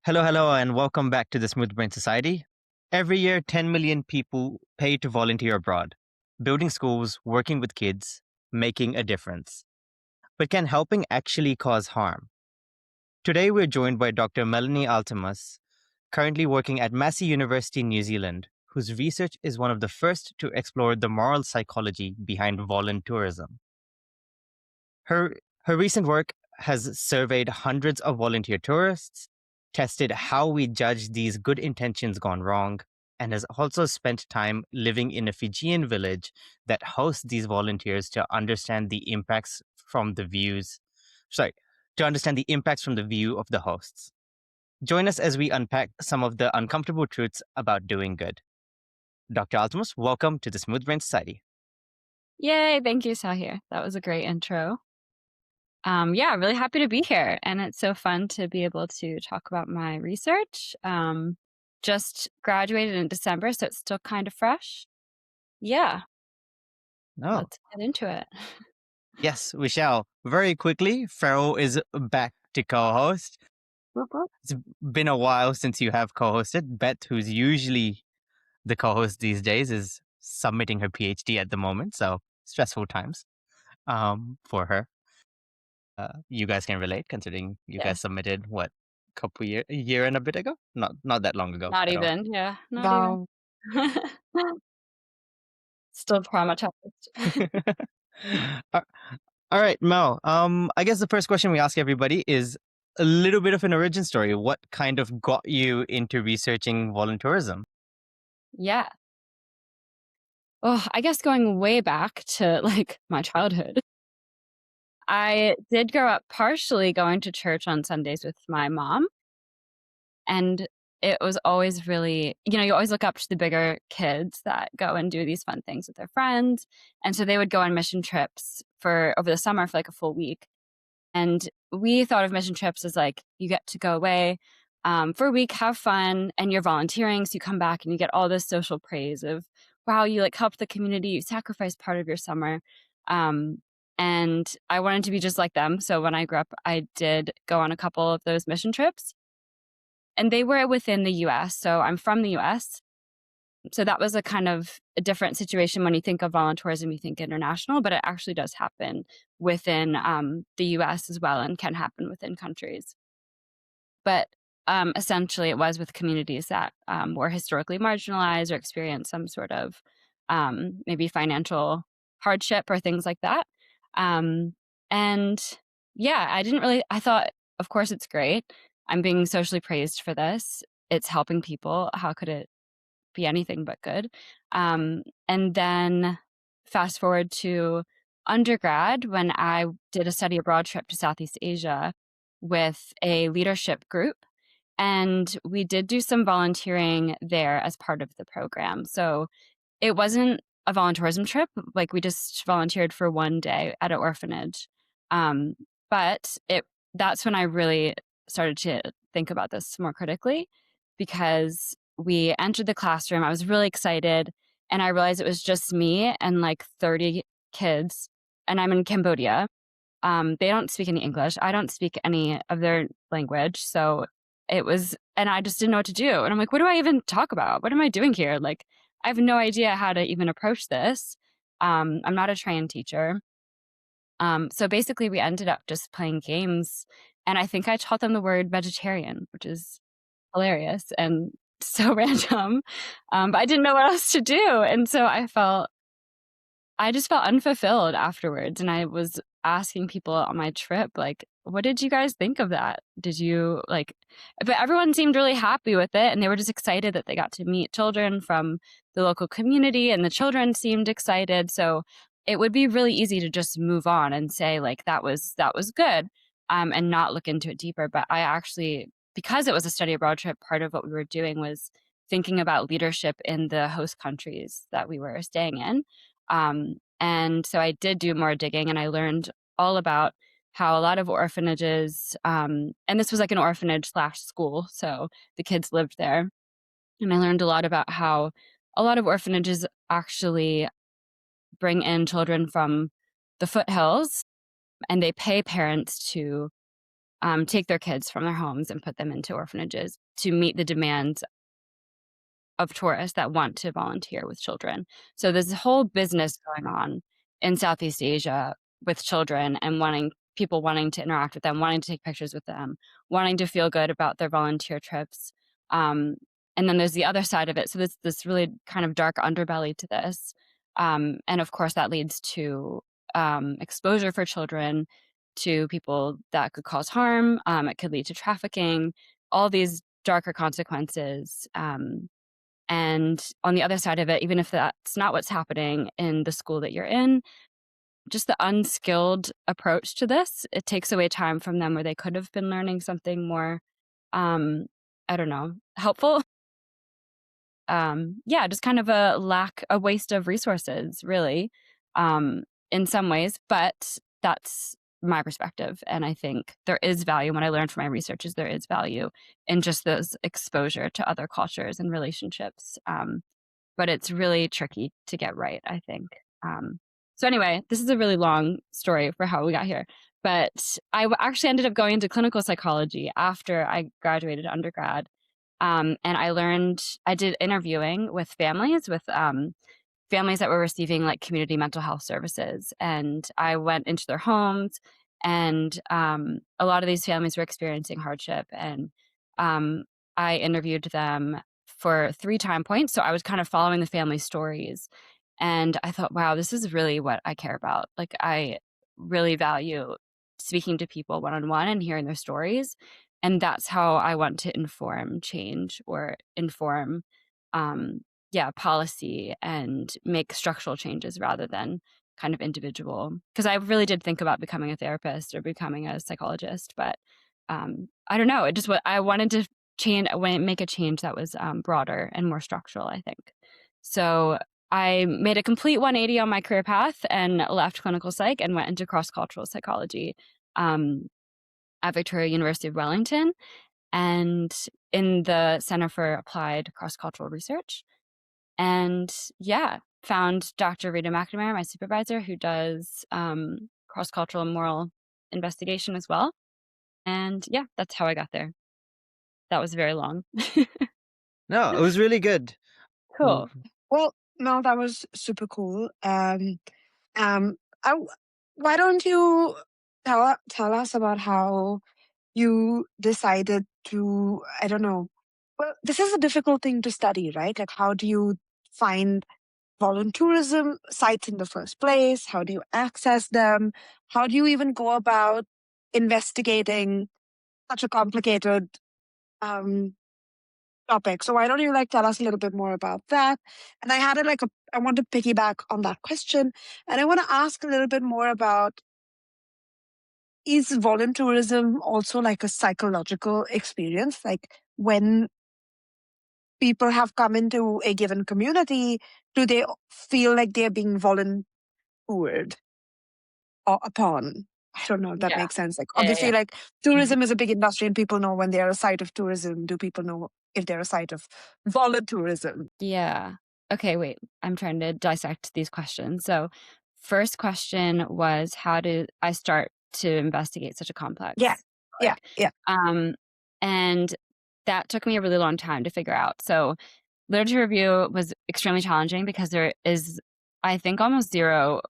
Hello, hello, and welcome back to the Smooth Brain Society. Every year, 10 million people pay to volunteer abroad, building schools, working with kids, making a difference. But can helping actually cause harm? Today, we're joined by Dr. Melanie Altemus, currently working at Massey University, New Zealand, whose research is one of the first to explore the moral psychology behind voluntourism. Her, her recent work has surveyed hundreds of volunteer tourists, tested how we judge these good intentions gone wrong, and has also spent time living in a Fijian village that hosts these volunteers to understand the impacts from the views. Sorry, to understand the impacts from the view of the hosts. Join us as we unpack some of the uncomfortable truths about doing good. Dr. Altemus, welcome to the Smooth Brain Society. Yay, thank you, Sahir. That was a great intro. Yeah, really happy to be here. And it's so fun to be able to talk about my research. Just graduated in December, so it's still kind of fresh. Yeah, No. let's get into it. Yes, we shall. Very quickly, Farrell is back to co-host. It's been a while since you have co-hosted. Beth, who's usually the co-host these days, is submitting her PhD at the moment, so stressful times for her. You guys can relate, considering you guys Yes. submitted a year and a bit ago? Not that long ago Not at all. even. Yeah, not No. even. Still traumatized. Uh, All right, Mel. I guess the first question we ask everybody is a little bit of an origin story. What kind of got you into researching voluntourism? Yeah. Oh, I guess going way back to my childhood. I did grow up partially going to church on Sundays with my mom. And it was always really, you always look up to the bigger kids that go and do these fun things with their friends. And so they would go on mission trips for over the summer for like a full week. And we thought of mission trips as like you get to go away for a week, have fun, and you're volunteering. So you come back and you get all this social praise of, wow, you like helped the community, you sacrificed part of your summer. Um, and I wanted to be just like them. So when I grew up, I did go on a couple of those mission trips. And they were within the US. So I'm from the US. So that was a kind of a different situation. When you think of voluntourism, you think international, but it actually does happen within the US as well and can happen within countries. But essentially, it was with communities that were historically marginalized or experienced some sort of maybe financial hardship or things like that. Um, and yeah, I thought, of course, it's great. I'm being socially praised for this. It's helping people. How could it be anything but good? And then fast forward to undergrad when I did a study abroad trip to Southeast Asia with a leadership group. And we did do some volunteering there as part of the program. So it wasn't a volunteerism trip. Like we just volunteered for one day at an orphanage. Um, but that's when I really started to think about this more critically because we entered the classroom. I was really excited and I realized it was just me and like 30 kids. And I'm in Cambodia. They don't speak any English. I don't speak any of their language. So and I just didn't know what to do. And I'm like, what do I even talk about? What am I doing here? Like, I have no idea how to even approach this. I'm not a trained teacher. So basically, we ended up just playing games. And I think I taught them the word vegetarian, which is hilarious and so random. But I didn't know what else to do. And so I just felt unfulfilled afterwards. And I was asking people on my trip, like, what did you guys think of that? Did you but everyone seemed really happy with it. And they were just excited that they got to meet children from the local community and the children seemed excited. So it would be really easy to just move on and say like, that was good. And not look into it deeper. But I actually, because it was a study abroad trip, part of what we were doing was thinking about leadership in the host countries that we were staying in. And so I did do more digging and I learned all about how a lot of orphanages, and this was like an orphanage / school. So the kids lived there. And I learned a lot about how a lot of orphanages actually bring in children from the foothills and they pay parents to take their kids from their homes and put them into orphanages to meet the demands of tourists that want to volunteer with children. So there's a whole business going on in Southeast Asia with children and wanting to interact with them, wanting to take pictures with them, wanting to feel good about their volunteer trips. Um, and then there's the other side of it. So there's this really kind of dark underbelly to this. And of course, that leads to exposure for children to people that could cause harm. It could lead to trafficking, all these darker consequences. And on the other side of it, even if that's not what's happening in the school that you're in, just the unskilled approach to this, it takes away time from them where they could have been learning something more, um, I don't know, helpful. Yeah, just kind of a waste of resources, really, um, in some ways. But that's my perspective, and I think there is value. What I learned from my research is there is value in just those exposure to other cultures and relationships. But it's really tricky to get right, I think. So anyway, this is a really long story for how we got here. But actually ended up going into clinical psychology after I graduated undergrad. And I did interviewing with families that were receiving like community mental health services. And I went into their homes, and a lot of these families were experiencing hardship. And I interviewed them for 3 time points. So I was kind of following the family stories. And I thought, wow, this is really what I care about. Like, I really value speaking to people one on one and hearing their stories. And that's how I want to inform change or inform, um, yeah, policy and make structural changes rather than kind of individual. Because I really did think about becoming a therapist or becoming a psychologist, but I don't know. It just what I wanted to make a change that was broader and more structural, I think. So I made a complete 180 on my career path and left clinical psych and went into cross-cultural psychology um, at Victoria University of Wellington and in the Center for Applied Cross-Cultural Research. And yeah, found Dr. Rita McNamara, my supervisor, who does cross-cultural and moral investigation as well. And yeah, that's how I got there. That was very long. No, it was really good. W- Cool. Well, no, that was super cool. Um, I, why don't you tell us about how you decided to, I don't know. Well, this is a difficult thing to study, right? Like, how do you find voluntourism sites in the first place? How do you access them? How do you even go about investigating such a complicated um, topic? So why don't you tell us a little bit more about that? And I want to piggyback on that question, and I want to ask a little bit more about, is voluntourism also like a psychological experience? Like, when people have come into a given community, do they feel like they're being volunteered or upon? I don't know if that Yeah. makes sense. Like, Yeah. obviously, like, tourism is a big industry and people know when they're a site of tourism. Do people know if they're a site of voluntourism? Yeah. Okay, wait. I'm trying to dissect these questions. So, first question was, how did I start to investigate such a Yeah. complex Yeah. topic? Yeah. And that took me a really long time to figure out. So, literature review was extremely challenging because there is, I think, almost zero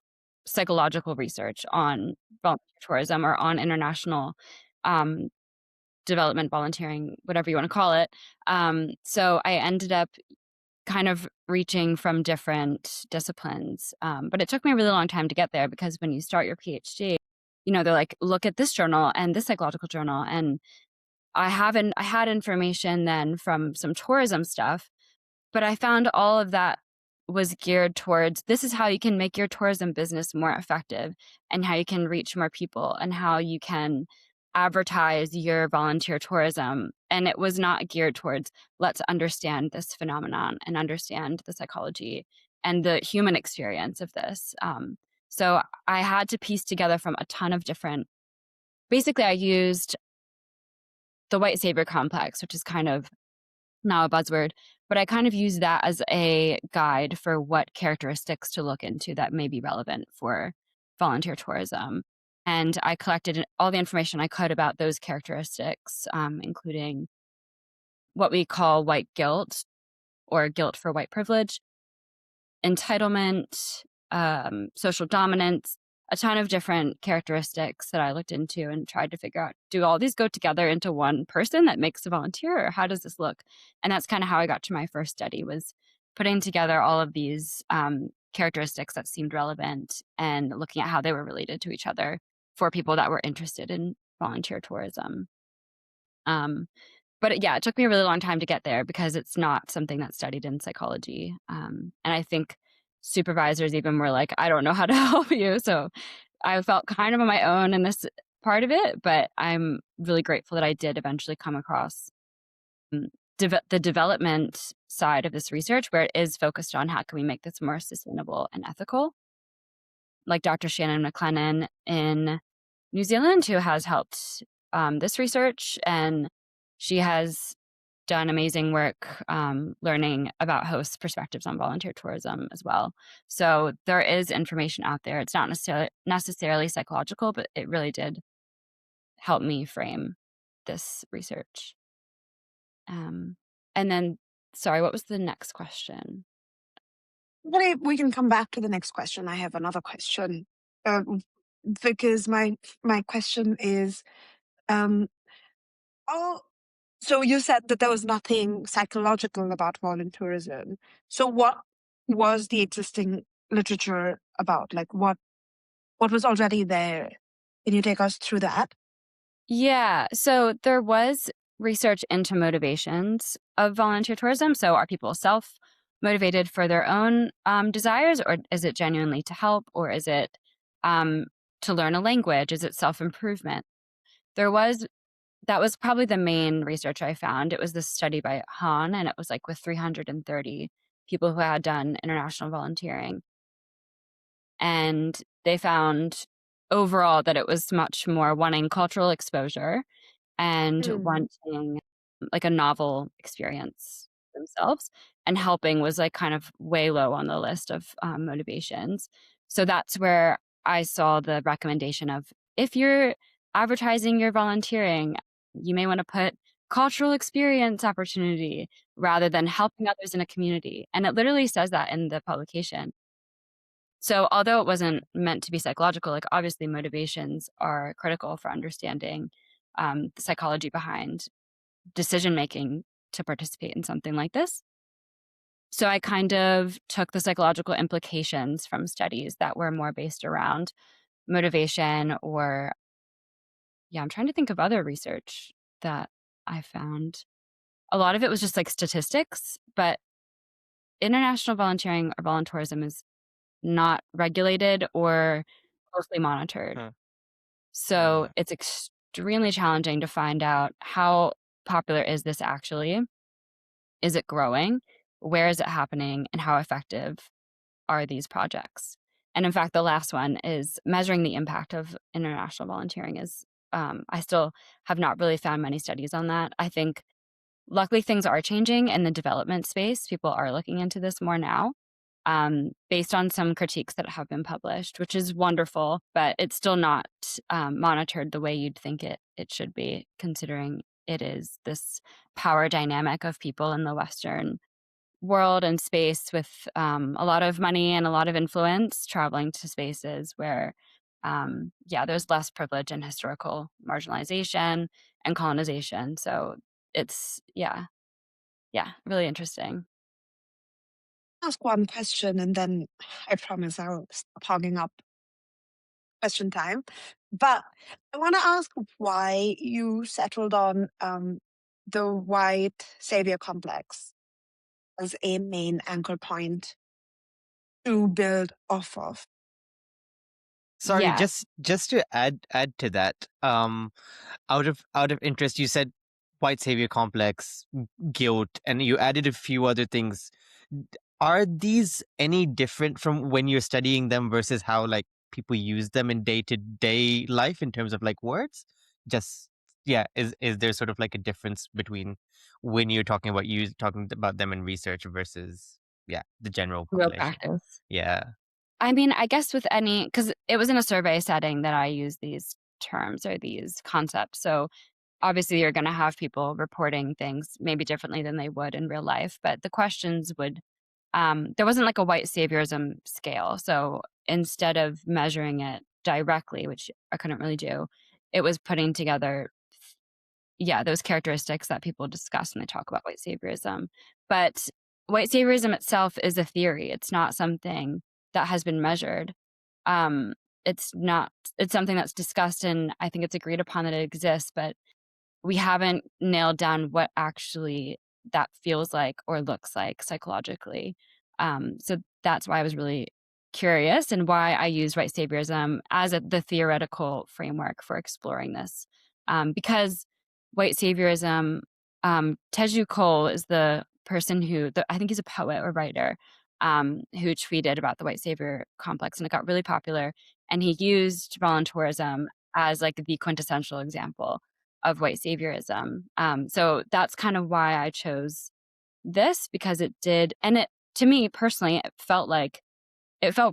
psychological research on volunteer tourism or on international um, development volunteering, whatever you want to call it. So I ended up kind of reaching from different disciplines. But it took me a really long time to get there because when you start your PhD, they're like, look at this journal and this psychological journal. And I had information then from some tourism stuff, but I found all of that was geared towards this is how you can make your tourism business more effective and how you can reach more people and how you can advertise your volunteer tourism. And it was not geared towards let's understand this phenomenon and understand the psychology and the human experience of this. So I had to piece together from a ton of different, basically, I used the white savior complex, which is kind of now a buzzword, but I kind of use that as a guide for what characteristics to look into that may be relevant for volunteer tourism. And I collected all the information I could about those characteristics, including what we call white guilt or guilt for white privilege, entitlement, social dominance, a ton of different characteristics that I looked into and tried to figure out, do all these go together into one person that makes a volunteer, or how does this look? And that's kind of how I got to my first study, was putting together all of these characteristics that seemed relevant and looking at how they were related to each other for people that were interested in volunteer tourism. Um, but yeah, it took me a really long time to get there because it's not something that's studied in psychology. And I think supervisors even were like, I don't know how to help you. So I felt kind of on my own in this part of it, but I'm really grateful that I did eventually come across mm, the development side of this research, where it is focused on how can we make this more sustainable and ethical. Like Dr. Shannon McLennan in New Zealand, who has helped this research, and she has done amazing work learning about host perspectives on volunteer tourism as well. So there is information out there. It's not necessarily psychological, but it really did help me frame this research. And then, sorry, what was the next question? We can come back to the next question. I have another question. Because my question is, um, oh, so you said that there was nothing psychological about volunteerism. So what was the existing literature about? Like what was already there? Can you take us through that? Yeah, so there was research into motivations of volunteer tourism. So are people self motivated for their own desires, or is it genuinely to help, or is it to learn a language? Is it self improvement? There was That was probably the main research I found. It was this study by Hahn, and it was like with 330 people who had done international volunteering. And they found overall that it was much more wanting cultural exposure and Mm. wanting like a novel experience themselves, and helping was like kind of way low on the list of motivations. So that's where I saw the recommendation of, if you're advertising your volunteering, you may want to put cultural experience opportunity rather than helping others in a community. And it literally says that in the publication. So although it wasn't meant to be psychological, like obviously motivations are critical for understanding the psychology behind decision making to participate in something like this. So I kind of took the psychological implications from studies that were more based around motivation, or yeah, I'm trying to think of other research that I found. A lot of it was just like statistics, but international volunteering or volunteerism is not regulated or closely monitored. Huh. So it's extremely challenging to find out how popular is this actually? Is it growing? Where is it happening? And how effective are these projects? And in fact, the last one is measuring the impact of international volunteering is, I still have not really found many studies on that. I think luckily things are changing in the development space. People are looking into this more now, based on some critiques that have been published, which is wonderful, but it's still not monitored the way you'd think it should be, considering it is this power dynamic of people in the Western world and space with a lot of money and a lot of influence traveling to spaces where, yeah, there's less privilege and historical marginalization and colonization. So it's, yeah, really interesting. Ask one question and then I promise I'll stop hogging up question time. But I want to ask why you settled on the white savior complex as a main anchor point to build off of. Sorry, Yeah. just to add to that, out of interest, you said white savior complex, guilt, and you added a few other things. Are these any different from when you're studying them versus how like people use them in day-to-day life in terms of like words? Just yeah, is there sort of like a difference between when you're talking about them in research versus yeah, the general Real population? practice. Yeah. I mean, I guess with any, because it was in a survey setting that I used these terms or these concepts. So obviously you're going to have people reporting things maybe differently than they would in real life, but the questions would, there wasn't like a white saviorism scale. So instead of measuring it directly, which I couldn't really do, it was putting together, yeah, those characteristics that people discuss when they talk about white saviorism. But white saviorism itself is a theory. It's not something that has been measured. Um, it's not, it's something that's discussed, and I think it's agreed upon that it exists, but we haven't nailed down what actually that feels like or looks like psychologically. So that's why I was really curious, and why I use white saviorism as the theoretical framework for exploring this. Because white saviorism, Teju Cole is the person who, I think he's a poet or writer, who tweeted about the white savior complex, and it got really popular. And he used voluntourism as like the quintessential example of white saviorism. So that's kind of why I chose this, because it did, and it, to me personally, it felt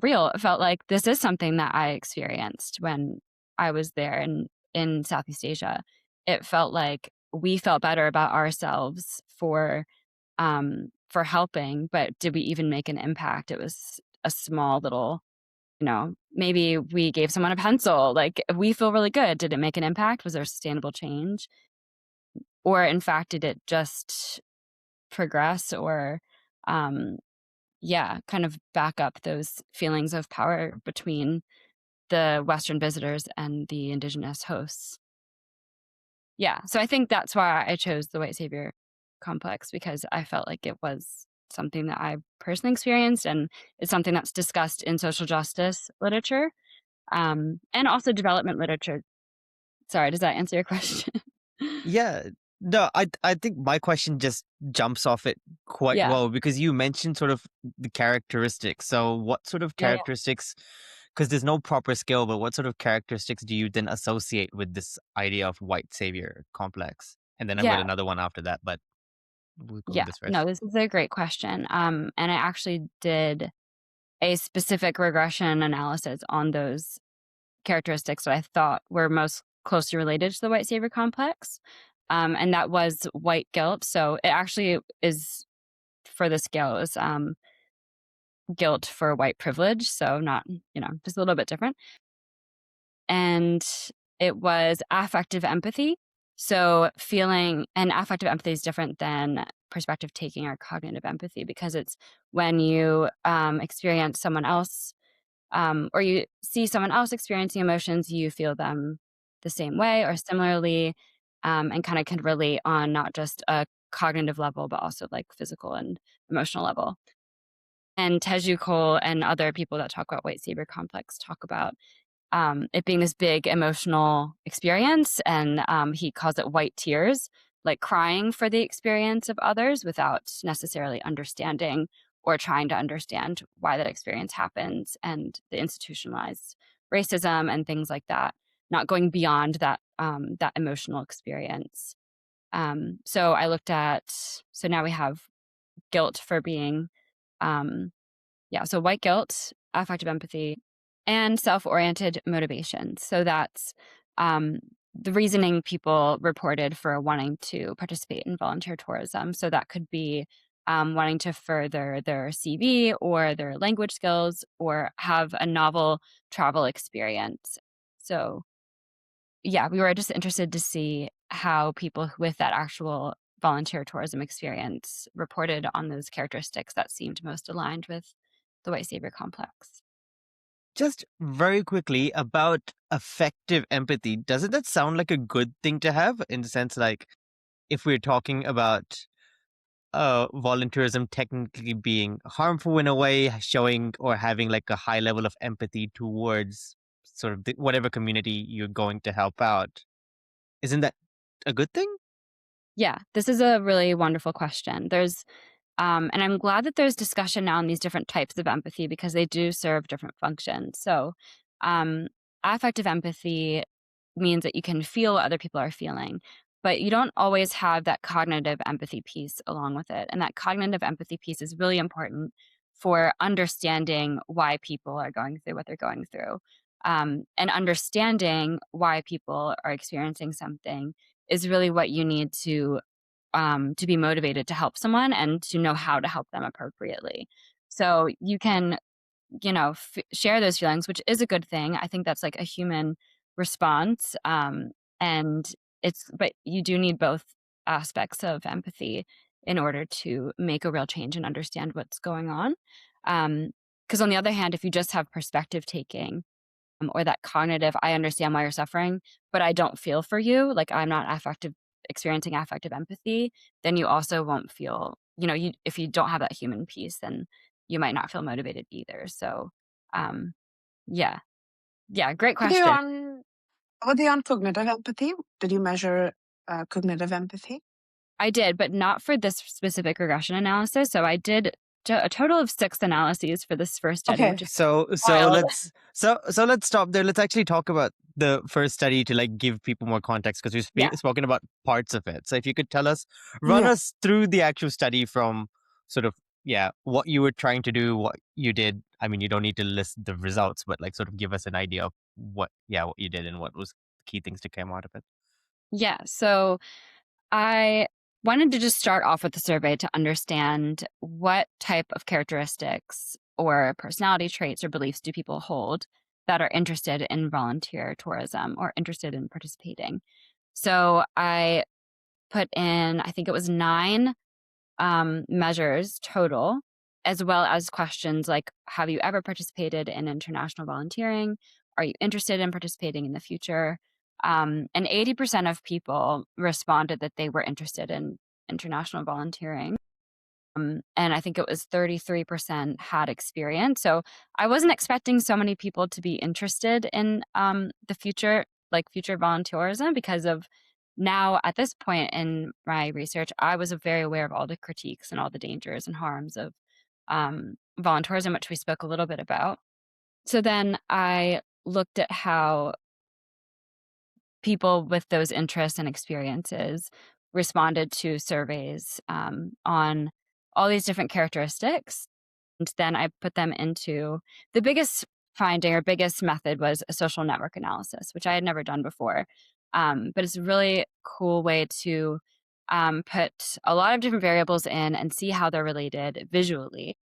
real. It felt like this is something that I experienced when I was there in Southeast Asia. It felt like we felt better about ourselves for helping, but did we even make an impact? It was a small little, maybe we gave someone a pencil. Like, we feel really good. Did it make an impact? Was there sustainable change? Or in fact, did it just progress or, yeah, kind of back up those feelings of power between the Western visitors and the indigenous hosts? Yeah, so I think that's why I chose the white savior complex, because I felt like it was something that I personally experienced, and it's something that's discussed in social justice literature, and also development literature. Sorry, does that answer your question? Yeah. No, I think my question just jumps off it quite Yeah. well, because you mentioned sort of the characteristics. So what sort of Yeah, yeah. characteristics, because there's no proper scale, but what sort of characteristics do you then associate with this idea of white savior complex? And then I've got Yeah. another one after that, but we'll go with Yeah. this No, first. this is a great question. And I actually did a specific regression analysis on those characteristics that I thought were most closely related to the white savior complex. And that was white guilt. So it actually is, for the scale, it was guilt for white privilege. So not, just a little bit different. And it was affective empathy. So feeling, and affective empathy is different than perspective taking or cognitive empathy, because it's when you experience someone else, or you see someone else experiencing emotions, you feel them the same way or similarly, and kind of can relate on not just a cognitive level, but also like physical and emotional level. And Teju Cole and other people that talk about white savior complex talk about it being this big emotional experience, and he calls it white tears, like crying for the experience of others without necessarily understanding or trying to understand why that experience happens, and the institutionalized racism and things like that, not going beyond that emotional experience. So I looked at, so now we have guilt for being, um, yeah, so white guilt, affective empathy, and self-oriented motivation. So that's um, the reasoning people reported for wanting to participate in volunteer tourism. So that could be wanting to further their CV or their language skills, or have a novel travel experience. So yeah, we were just interested to see how people with that actual volunteer tourism experience reported on those characteristics that seemed most aligned with the white savior complex. Just very quickly about effective empathy. Doesn't that sound like a good thing to have, in the sense like, if we're talking about volunteerism technically being harmful in a way, showing or having like a high level of empathy towards sort of whatever community you're going to help out, isn't that a good thing? Yeah, this is a really wonderful question. And I'm glad that there's discussion now on these different types of empathy, because they do serve different functions. So, um, affective empathy means that you can feel what other people are feeling, but you don't always have that cognitive empathy piece along with it. And that cognitive empathy piece is really important for understanding why people are going through what they're going through. And understanding why people are experiencing something is really what you need to be motivated to help someone and to know how to help them appropriately. So you can, share those feelings, which is a good thing. I think that's like a human response. And but you do need both aspects of empathy in order to make a real change and understand what's going on. Because on the other hand, if you just have perspective taking, or that cognitive, I understand why you're suffering, but I don't feel for you, like I'm not experiencing affective empathy, then you also won't feel, if you don't have that human piece, then you might not feel motivated either. So, um, yeah. Yeah, great Were they question. on were they on cognitive empathy? Did you measure cognitive empathy? I did, but not for this specific regression analysis. So I did a total of 6 analyses for this first study, Okay. which is So wild. let's stop there. Let's actually talk about the first study to like give people more context, because we've Yeah. spoken about parts of it. So if you could run Yeah. us through the actual study from sort of what you were trying to do, what you did. I mean, you don't need to list the results, but like sort of give us an idea of what you did and what was key things to come out of it. Yeah. So I wanted to just start off with the survey to understand what type of characteristics or personality traits or beliefs do people hold that are interested in volunteer tourism or interested in participating. So I put in, I think it was 9 measures total, as well as questions like, have you ever participated in international volunteering? Are you interested in participating in the future? And 80% of people responded that they were interested in international volunteering. And I think it was 33% had experience. So I wasn't expecting so many people to be interested in the future, like future volunteerism, because of now at this point in my research, I was very aware of all the critiques and all the dangers and harms of volunteerism, which we spoke a little bit about. So then I looked at how people with those interests and experiences responded to surveys on all these different characteristics. And then I put them into the biggest finding or biggest method was a social network analysis, which I had never done before. But it's a really cool way to put a lot of different variables in and see how they're related visually.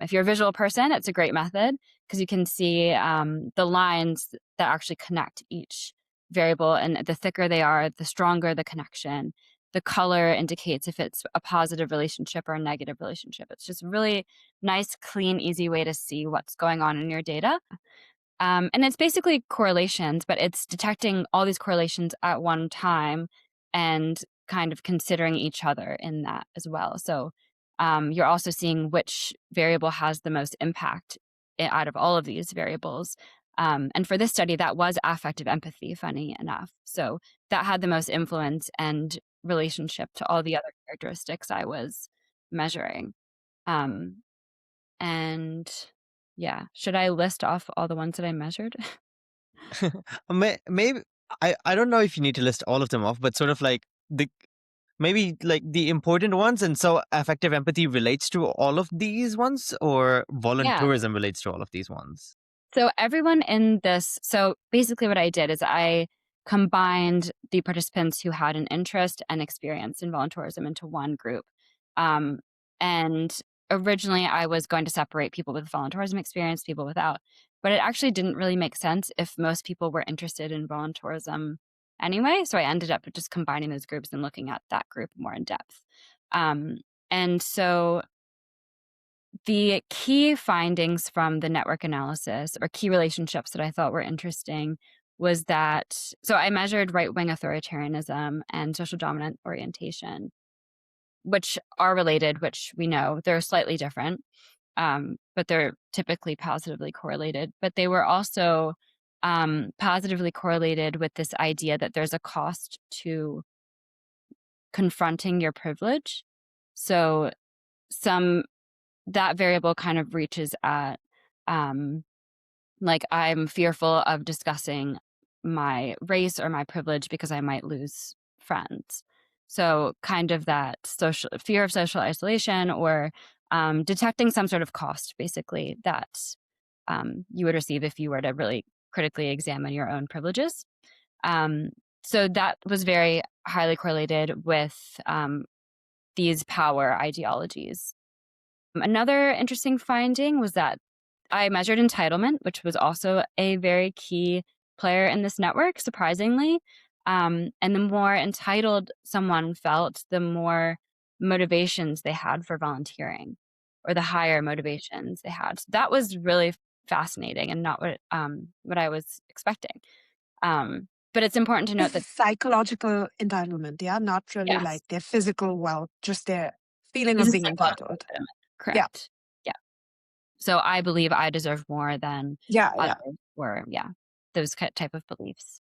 If you're a visual person, it's a great method because you can see the lines that actually connect each variable. And the thicker they are, the stronger the connection. The color indicates if it's a positive relationship or a negative relationship. It's just really nice, clean, easy way to see what's going on in your data. And it's basically correlations, but it's detecting all these correlations at one time and kind of considering each other in that as well. So you're also seeing which variable has the most impact out of all of these variables. And for this study, that was affective empathy, funny enough. So that had the most influence and relationship to all the other characteristics I was measuring. Um, and yeah, should I list off all the ones that I measured? Maybe I don't know if you need to list all of them off, but sort of like maybe like the important ones. And so affective empathy relates to all of these ones, or Yeah. voluntourism relates to all of these ones. So everyone in this, so basically what I did is I combined the participants who had an interest and experience in volunteerism into one group. And originally I was going to separate people with volunteerism experience, people without, but it actually didn't really make sense if most people were interested in volunteerism anyway. So I ended up just combining those groups and looking at that group more in depth. And so the key findings from the network analysis, or key relationships that I thought were interesting, was that, so I measured right-wing authoritarianism and social dominant orientation, which are related, which we know they're slightly different, but they're typically positively correlated. But they were also positively correlated with this idea that there's a cost to confronting your privilege. So that variable kind of reaches at like, I'm fearful of discussing my race or my privilege because I might lose friends. So kind of that fear of social isolation, or detecting some sort of cost, basically, that you would receive if you were to really critically examine your own privileges. So that was very highly correlated with these power ideologies. Another interesting finding was that I measured entitlement, which was also a very key player in this network, surprisingly. And the more entitled someone felt, the more motivations they had for volunteering, or the higher motivations they had. So that was really fascinating and not what I was expecting. But it's important to note It's that psychological entitlement, yeah? Not really like yes, their physical wealth, just their feeling this of is being psychological entitled. entitlement. Yeah. Correct. Yeah. So I believe I deserve more than Yeah, yeah. others, or yeah, those type of beliefs.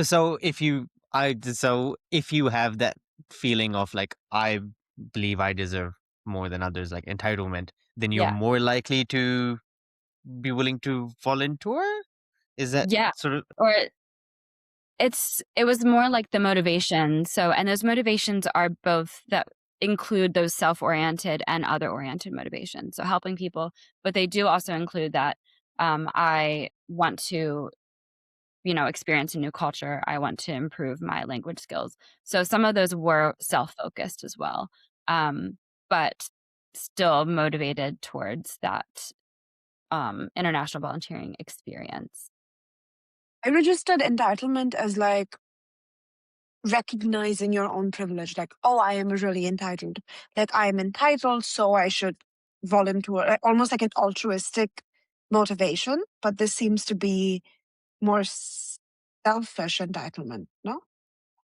So if you have that feeling of like I believe I deserve more than others, like entitlement, then you're Yeah. more likely to be willing to volunteer? Is that Yeah. sort of Or it was more like the motivation. So, and those motivations are both that include those self-oriented and other-oriented motivations. So helping people, but they do also include that I want to, experience a new culture. I want to improve my language skills. So some of those were self-focused as well, but still motivated towards that international volunteering experience. I registered entitlement as like recognizing your own privilege, like, oh, I am really entitled. Like, I am entitled, so I should volunteer, almost like an altruistic motivation. But this seems to be more selfish entitlement, no?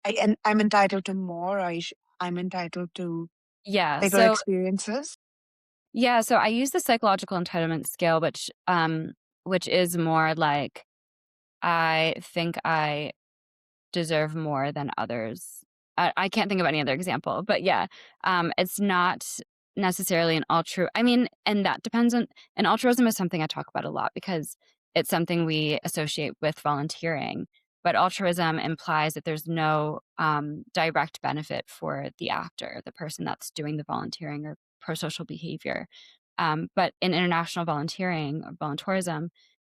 And I'm entitled to more. I'm entitled to Yeah. bigger So experiences. yeah, so I use the psychological entitlement scale, which is more like I think I deserve more than others. I can't think of any other example, but yeah, it's not necessarily an I mean, and that depends on, and altruism is something I talk about a lot because it's something we associate with volunteering. But altruism implies that there's no direct benefit for the actor, the person that's doing the volunteering or pro-social behavior. But in international volunteering or volunteerism,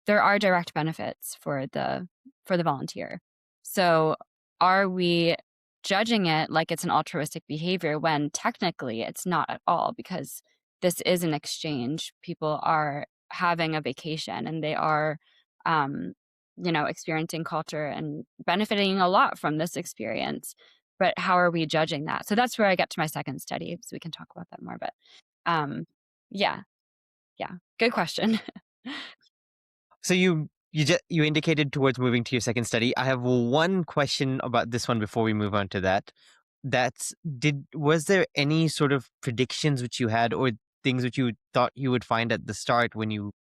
there are direct benefits for the volunteer. So are we judging it like it's an altruistic behavior when technically it's not at all, because this is an exchange. People are having a vacation and they are, um, experiencing culture and benefiting a lot from this experience. But how are we judging that? So that's where I get to my second study. So we can talk about that more. But um, yeah, yeah, good question. so you indicated towards moving to your second study. I have one question about this one before we move on to that. Was there any sort of predictions which you had or things which you thought you would find at the start when you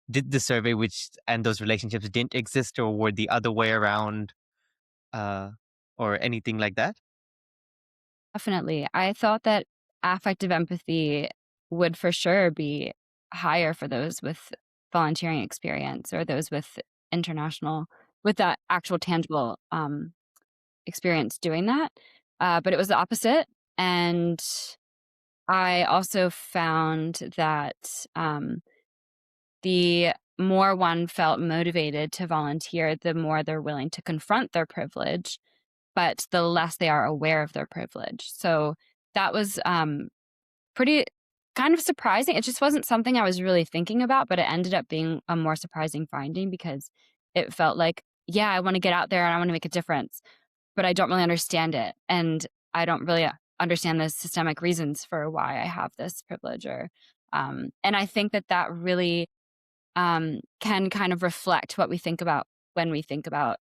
did the survey, which and those relationships didn't exist, or were the other way around, uh, or anything like that? Definitely. I thought that affective empathy would for sure be higher for those with volunteering experience, or those with international, with that actual tangible experience doing that. But it was the opposite. And I also found that the more one felt motivated to volunteer, the more they're willing to confront their privilege, but the less they are aware of their privilege. So that was pretty kind of surprising. It just wasn't something I was really thinking about, but it ended up being a more surprising finding because it felt like, yeah, I want to get out there and I want to make a difference, but I don't really understand it. And I don't really understand the systemic reasons for why I have this privilege, and I think that really can kind of reflect what we think about when we think about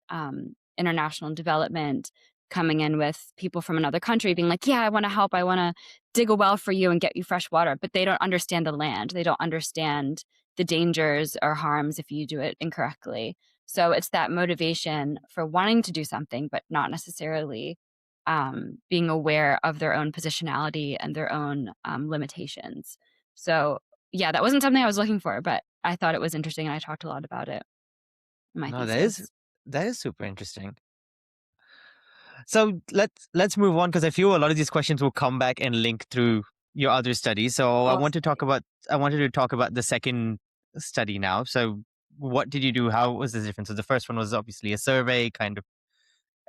international development, coming in with people from another country being like, yeah, I want to help. I want to dig a well for you and get you fresh water. But they don't understand the land. They don't understand the dangers or harms if you do it incorrectly. So it's that motivation for wanting to do something, but not necessarily being aware of their own positionality and their own limitations. So yeah, that wasn't something I was looking for, but I thought it was interesting, and I talked a lot about it in my No, thesis. that is super interesting. So let's move on because I feel a lot of these questions will come back and link through your other study. So I wanted to talk about the second study now. So what did you do? How was the difference? So the first one was obviously a survey, kind of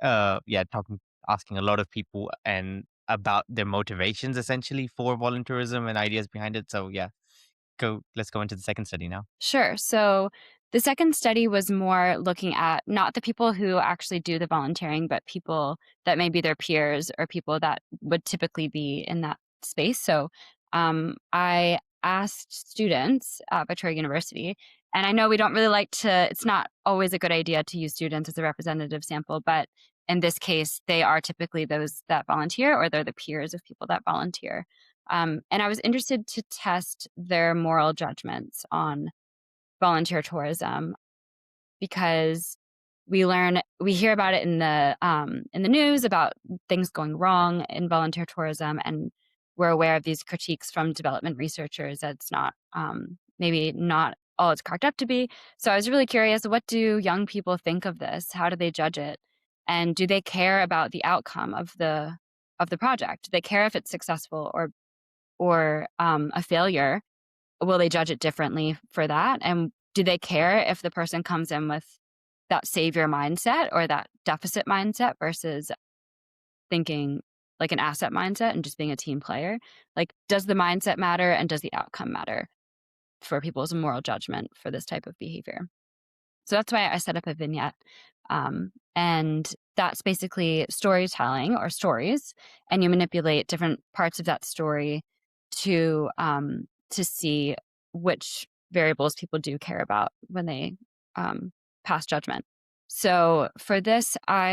asking a lot of people and about their motivations essentially for volunteerism and ideas behind it. So yeah, let's go into the second study now. Sure. So the second study was more looking at not the people who actually do the volunteering, but people that may be their peers or people that would typically be in that space. So I asked students at Victoria University, and I know we don't really like to, it's not always a good idea to use students as a representative sample, but in this case, they are typically those that volunteer or they're the peers of people that volunteer. And I was interested to test their moral judgments on volunteer tourism because we hear about it in the news about things going wrong in volunteer tourism, and we're aware of these critiques from development researchers that it's not maybe not all it's cracked up to be. So I was really curious, what do young people think of this? How do they judge it? And do they care about the outcome of the project? Do they care if it's successful or a failure? Will they judge it differently for that? And do they care if the person comes in with that savior mindset or that deficit mindset versus thinking like an asset mindset and just being a team player? Like, does the mindset matter and does the outcome matter for people's moral judgment for this type of behavior? So that's why I set up a vignette. And that's basically storytelling or stories. And you manipulate different parts of that story to see which variables people do care about when they pass judgment. So for this, I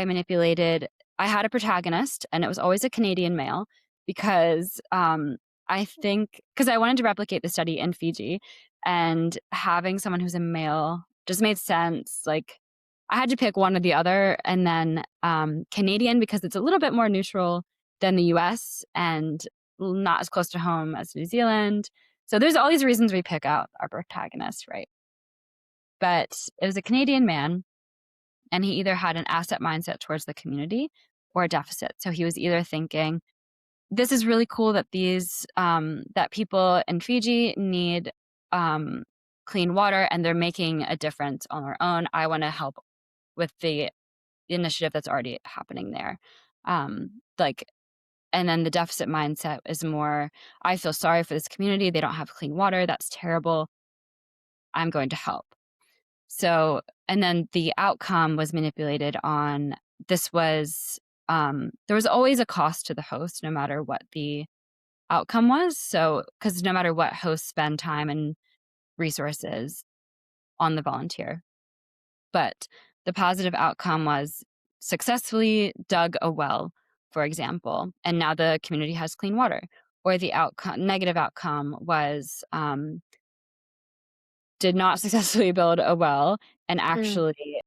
had a protagonist, and it was always a Canadian male because because I wanted to replicate the study in Fiji, and having someone who's a male just made sense. Like, I had to pick one or the other, and then Canadian because it's a little bit more neutral than the US and not as close to home as New Zealand. So there's all these reasons we pick out our protagonist, right? But it was a Canadian man, and he either had an asset mindset towards the community or a deficit. So he was either thinking, this is really cool that that people in Fiji need clean water and they're making a difference on their own. I want to help with the initiative that's already happening there. And then the deficit mindset is more, I feel sorry for this community. They don't have clean water. That's terrible. I'm going to help. So, and then the outcome was manipulated on, there was always a cost to the host, no matter what the outcome was. So, because no matter what, hosts spend time and resources on the volunteer. But the positive outcome was successfully dug a well, for example, and now the community has clean water. Or the negative outcome was did not successfully build a well and actually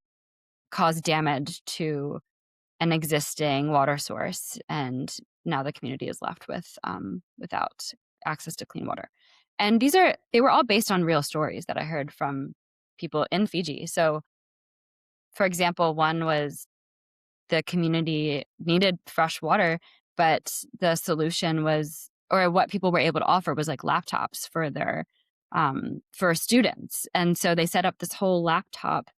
caused damage to an existing water source, and now the community is left without access to clean water. And they were all based on real stories that I heard from people in Fiji. So, for example, one was the community needed fresh water, but the solution was, or what people were able to offer was like laptops for their for students. And so they set up this whole laptop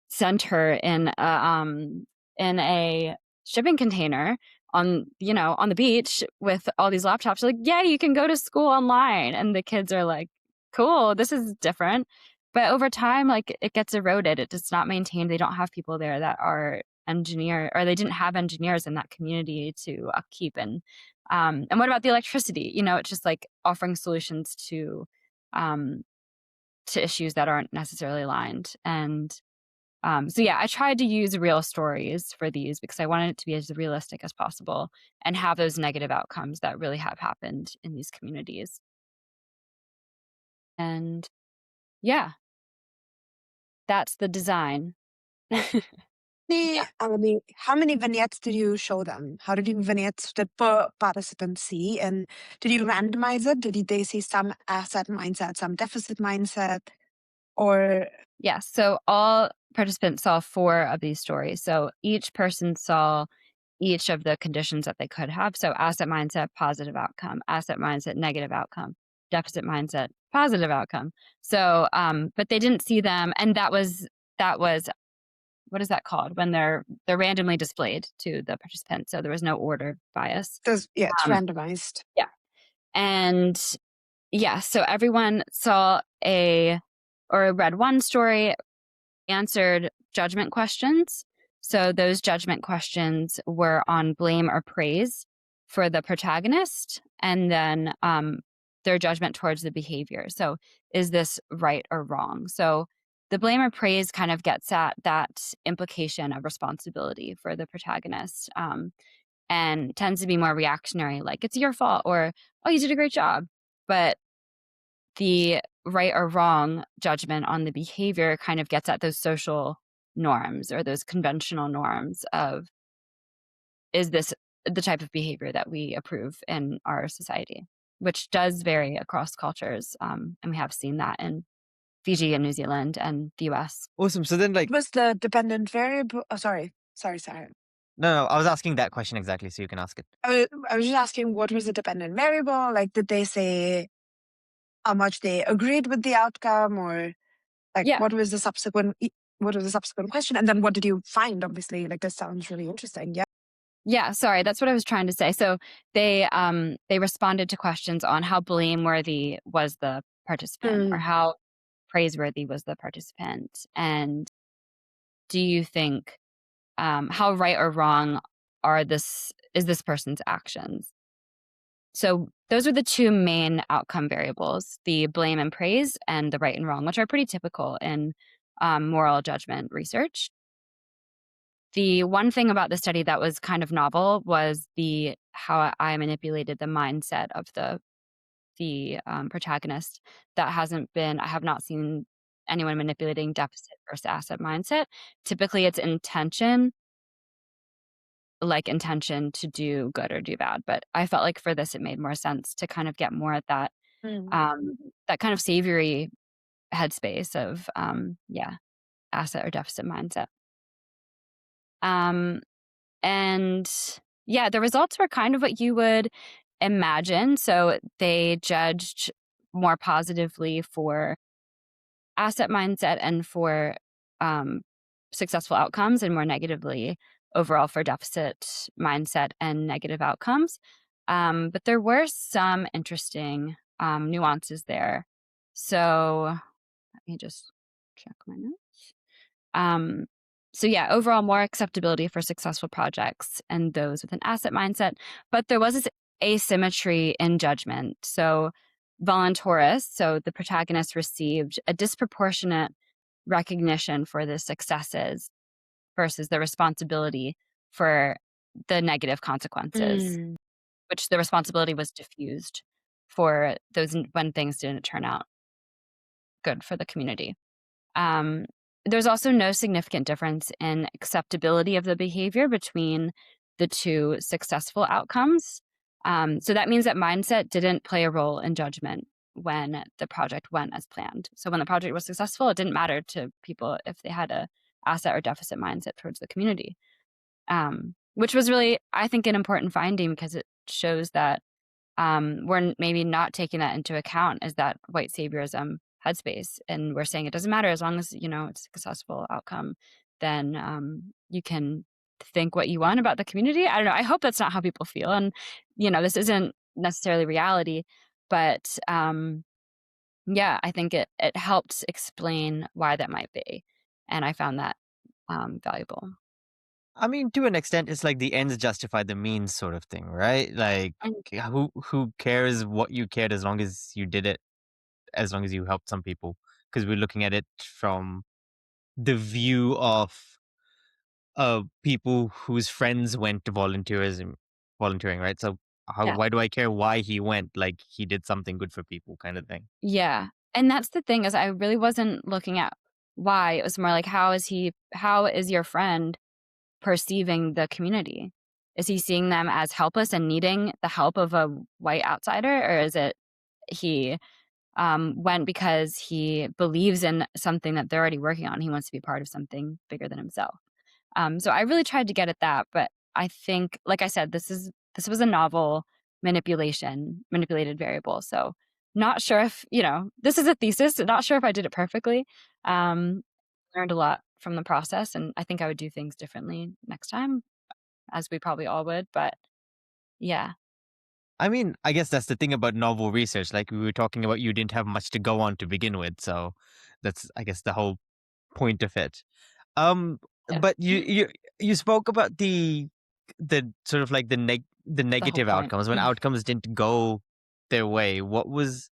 center in a shipping container on the beach with all these laptops. Like, yeah, you can go to school online. And the kids are like, cool, this is different. But over time, like, it gets eroded. It does not maintain. They don't have people there that are or they didn't have engineers in that community to upkeep. And what about the electricity? It's just like offering solutions to issues that aren't necessarily aligned. And so yeah, I tried to use real stories for these because I wanted it to be as realistic as possible and have those negative outcomes that really have happened in these communities. And yeah, that's the design. How many vignettes did you show them? How did vignettes did per participant see? And did you randomize it? Did they see some asset mindset, some deficit mindset? Or Yes. So all participants saw 4 of these stories. So each person saw each of the conditions that they could have. So asset mindset, positive outcome; asset mindset, negative outcome; deficit mindset, positive outcome. So, but they didn't see them, and that was what is that called when they're randomly displayed to the participants. So there was no order bias. It's Um, randomized. yeah, and yeah, so everyone saw or read one story, answered judgment questions. So those judgment questions were on blame or praise for the protagonist, and then their judgment towards the behavior. So is this right or wrong? So the blame or praise kind of gets at that implication of responsibility for the protagonist, and tends to be more reactionary, like it's your fault, or oh, you did a great job. But the right or wrong judgment on the behavior kind of gets at those social norms or those conventional norms of, is this the type of behavior that we approve in our society, which does vary across cultures. And we have seen that in Fiji and New Zealand and the US. Awesome. So then, like, What was the dependent variable? Oh, sorry. no, I was asking that question exactly, so you can ask it. I was just asking, what was the dependent variable? Like, did they say how much they agreed with the outcome, or like Yeah. what was the subsequent question? And then what did you find? Obviously, like, this sounds really interesting. Yeah. Yeah, sorry, that's what I was trying to say. So they responded to questions on how blameworthy was the participant, or how praiseworthy was the participant, and do you think how right or wrong is this person's actions? So those are the two main outcome variables: the blame and praise, and the right and wrong, which are pretty typical in moral judgment research. The one thing about the study that was kind of novel was how I manipulated the mindset of the protagonist. I have not seen anyone manipulating deficit versus asset mindset. Typically, it's intention to do good or do bad. But I felt like for this, it made more sense to kind of get more at that that kind of savory headspace of asset or deficit mindset. And yeah, the results were kind of what you would imagine. So they judged more positively for asset mindset and for successful outcomes, and more negatively overall for deficit mindset and negative outcomes. But there were some interesting nuances there. So let me just check my notes. So yeah, overall more acceptability for successful projects and those with an asset mindset, but there was this asymmetry in judgment. So voluntourists, so the protagonist, received a disproportionate recognition for the successes versus the responsibility for the negative consequences, which the responsibility was diffused for those when things didn't turn out good for the community. There's also no significant difference in acceptability of the behavior between the two successful outcomes. So that means that mindset didn't play a role in judgment when the project went as planned. So when the project was successful, it didn't matter to people if they had a asset or deficit mindset towards the community, which was really, I think, an important finding, because it shows that we're maybe not taking that into account as that white saviorism headspace, and we're saying it doesn't matter as long as it's a successful outcome. Then you can think what you want about the community. I don't know. I hope that's not how people feel, and this isn't necessarily reality, but yeah, I think it helped explain why that might be, and I found that valuable. I mean, to an extent, it's like the ends justify the means sort of thing, right? Like, And who cares what you cared as long as you did it, as long as you helped some people? Because we're looking at it from the view of people whose friends went to volunteering, right? So yeah. why do I care why he went? Like, he did something good for people, kind of thing. Yeah. And that's the thing, is I really wasn't looking at why. It was more like, how is your friend perceiving the community? Is he seeing them as helpless and needing the help of a white outsider? Or is it he went because he believes in something that they're already working on? He wants to be part of something bigger than himself. So I really tried to get at that, but I think, like I said, this was a novel manipulated variable. So not sure if, this is a thesis, not sure if I did it perfectly. Learned a lot from the process, and I think I would do things differently next time, as we probably all would, but yeah. I mean, I guess that's the thing about novel research. Like we were talking about, you didn't have much to go on to begin with, so that's, I guess, the whole point of it. Um, Yeah. but you spoke about the sort of like the The whole negative point. outcomes when outcomes didn't go their way. What was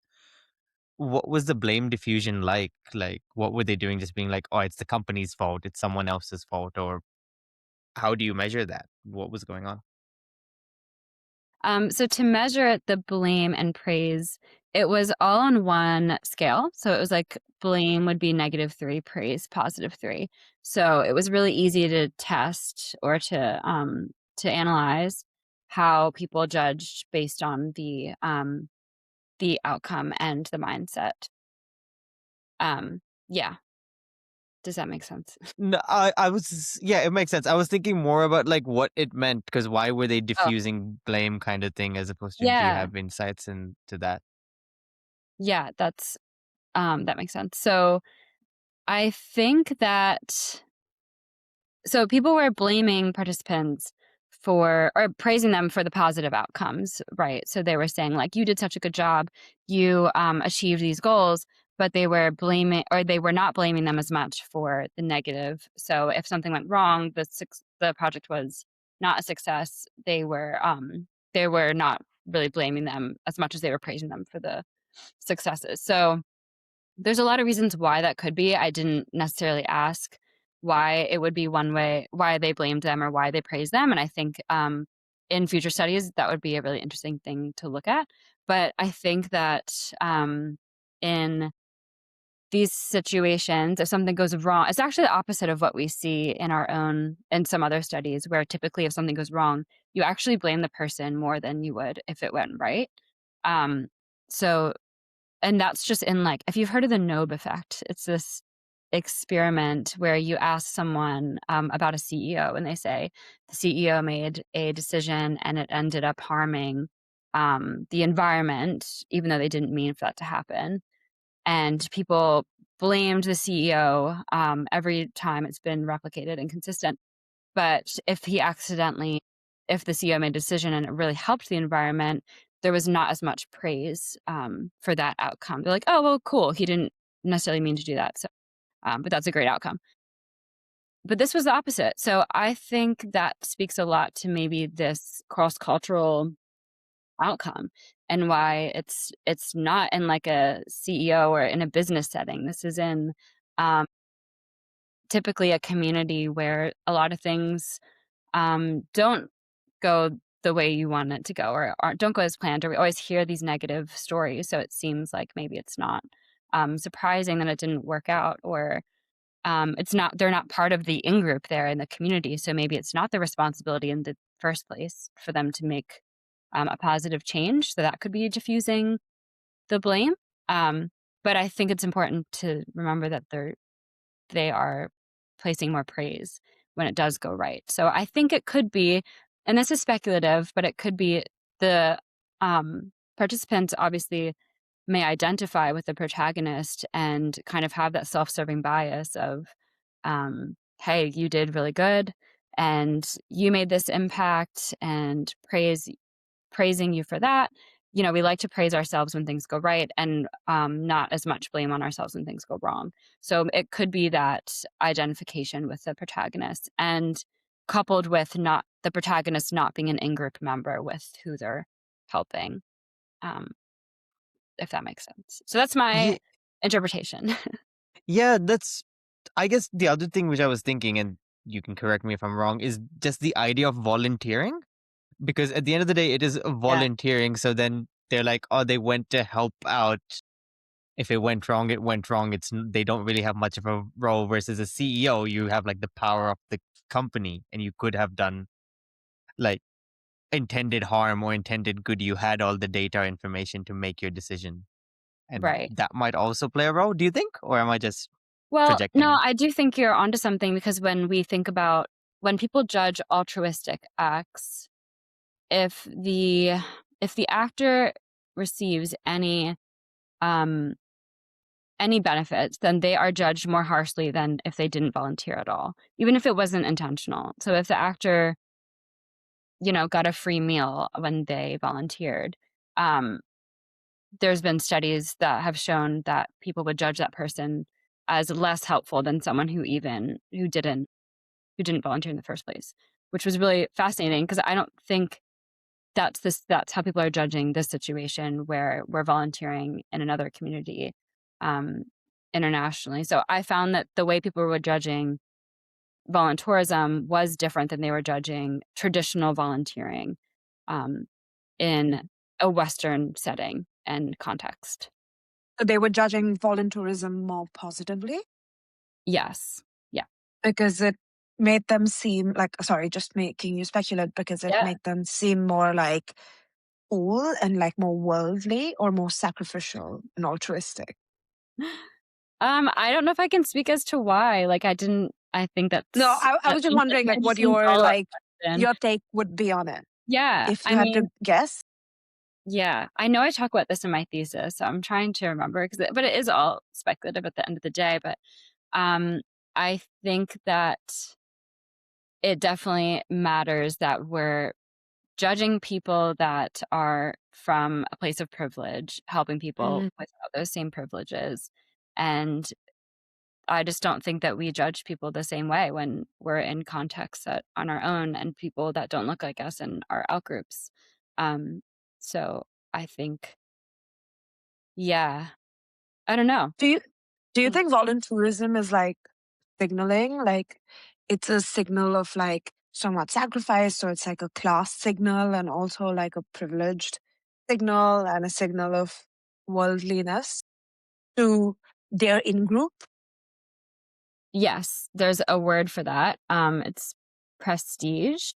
the blame diffusion like? Like, what were they doing? Just being like, oh, it's the company's fault, it's someone else's fault, or how do you measure that? What was going on? So to measure the blame and praise, it was all on one scale. So it was like blame would be -3, praise +3. So it was really easy to test or to analyze how people judged based on the outcome and the mindset. Yeah. Does that make sense? No, I was, yeah, it makes sense. I was thinking more about like what it meant, because why were they Oh, diffusing blame kind of thing, as opposed to, do you yeah. have insights into that? Yeah, that makes sense. So I think that so people were blaming participants for or praising them for the positive outcomes, right? So they were saying like, you did such a good job, you achieved these goals, but they were blaming or they were not blaming them as much for the negative. So if something went wrong, the project was not a success. They were not really blaming them as much as they were praising them for the successes. So there's a lot of reasons why that could be. I didn't necessarily ask why it would be one way, why they blamed them or why they praised them. And I think in future studies, that would be a really interesting thing to look at. But I think that in these situations, if something goes wrong, it's actually the opposite of what we see in some other studies, where typically if something goes wrong, you actually blame the person more than you would if it went right. Um, so and that's just in like, if you've heard of the Nobe effect, it's this experiment where you ask someone about a CEO and they say the CEO made a decision and it ended up harming the environment, even though they didn't mean for that to happen. And people blamed the CEO every time it's been replicated and consistent. But if the CEO made a decision and it really helped the environment, there was not as much praise for that outcome. They're like, oh, well, cool. He didn't necessarily mean to do that. So, but that's a great outcome. But this was the opposite. So I think that speaks a lot to maybe this cross-cultural outcome and why it's not in like a CEO or in a business setting. This is in um, typically a community where a lot of things don't go the way you want it to go or don't go as planned, or we always hear these negative stories. So it seems like maybe it's not surprising that it didn't work out, or they're not part of the in-group there in the community. So maybe it's not their responsibility in the first place for them to make a positive change. So that could be diffusing the blame. Um, but I think it's important to remember that they are placing more praise when it does go right. So I think it could be, and this is speculative, but it could be the participants obviously may identify with the protagonist and kind of have that self-serving bias of, hey, you did really good and you made this impact, and praising you for that. We like to praise ourselves when things go right and not as much blame on ourselves when things go wrong. So it could be that identification with the protagonist, and coupled with not the protagonist not being an in-group member with who they're helping, um, if that makes sense. So that's my Yeah, interpretation. yeah, that's, I guess the other thing which I was thinking, and you can correct me if I'm wrong, is just the idea of volunteering. Because at the end of the day, it is Yeah, volunteering. So then they're like, oh, they went to help out. If it went wrong, it went wrong. They don't really have much of a role. Versus a CEO, you have like the power of the company, and you could have done like intended harm or intended good. You had all the data information to make your decision, and right. that might also play a role. Do you think, or am I just Well, no, projecting? I do think you're onto something, because when we think about when people judge altruistic acts, if the actor receives any benefits, then they are judged more harshly than if they didn't volunteer at all, even if it wasn't intentional. So if the actor, got a free meal when they volunteered, there's been studies that have shown that people would judge that person as less helpful than someone who didn't volunteer in the first place, which was really fascinating because I don't think that's how people are judging this situation where we're volunteering in another community um, internationally. So I found that the way people were judging voluntourism was different than they were judging traditional volunteering um, in a Western setting and context. So they were judging voluntourism more positively Yes. Yeah. because it made them seem like, sorry, just making you speculate, because it Yeah. made them seem more like cool and like more worldly or more sacrificial and altruistic. I don't know if I can speak as to why. Like, I think No, that's I was just wondering an like what interesting your follow-up like question. your take would be on it Yeah. if you I had mean, to guess. yeah, I know I talk about this in my thesis, so I'm trying to remember but it is all speculative at the end of the day. But I think that it definitely matters that we're judging people that are from a place of privilege, helping people Mm. without those same privileges. And I just don't think that we judge people the same way when we're in contexts on our own and people that don't look like us in our outgroups. Um, so I think, yeah, I don't know. Do you Mm. think voluntourism is like signaling? Like it's a signal of like so much sacrifice, so it's like a class signal and also like a privileged signal and a signal of worldliness to their in group? Yes, there's a word for that. It's prestige.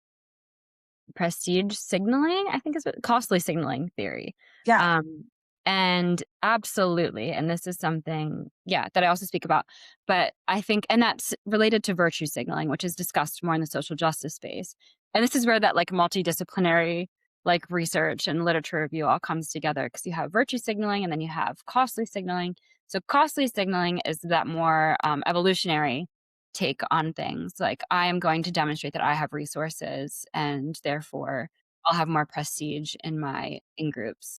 Prestige signaling, I think is what costly signaling theory. Yeah. Um, and absolutely, and this is something, yeah, that I also speak about. But I think, and that's related to virtue signaling, which is discussed more in the social justice space. And this is where that like multidisciplinary like research and literature review all comes together because you have virtue signaling and then you have costly signaling. So costly signaling is that more evolutionary take on things. Like I am going to demonstrate that I have resources and therefore I'll have more prestige in my in groups.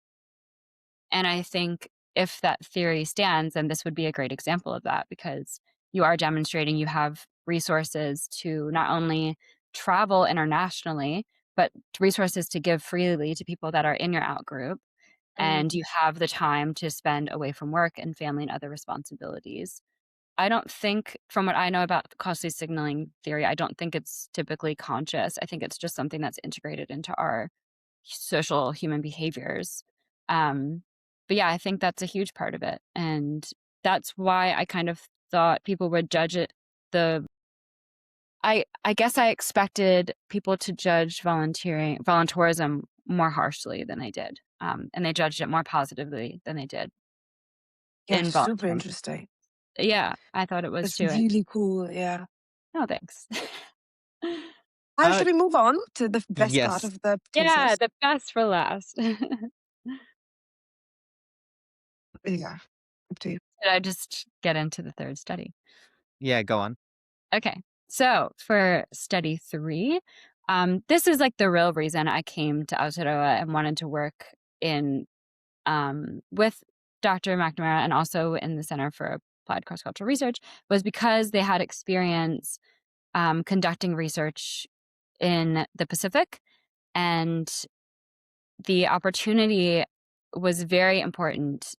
And I think if that theory stands, then this would be a great example of that because you are demonstrating you have resources to not only travel internationally, but resources to give freely to people that are in your out group. Mm. And you have the time to spend away from work and family and other responsibilities. I don't think, from what I know about the costly signaling theory, I don't think it's typically conscious. I think it's just something that's integrated into our social human behaviors. Um, but yeah, I think that's a huge part of it. And that's why I kind of thought people would judge it. I guess I expected people to judge volunteerism more harshly than they did. And they judged it more positively than they did Yeah, in super volunteering. interesting. Yeah, I thought it was It's too. really cool. Yeah. No, thanks. How Uh, should we move on to the best part yes. of the Yeah, thesis? the best for last. Should Yeah, up to you. I just get into the third study? Yeah, go on. Okay. So for study 3, this is like the real reason I came to Aotearoa and wanted to work in with Dr. McNamara and also in the Center for Applied Cross-Cultural Research was because they had experience conducting research in the Pacific, and the opportunity was very important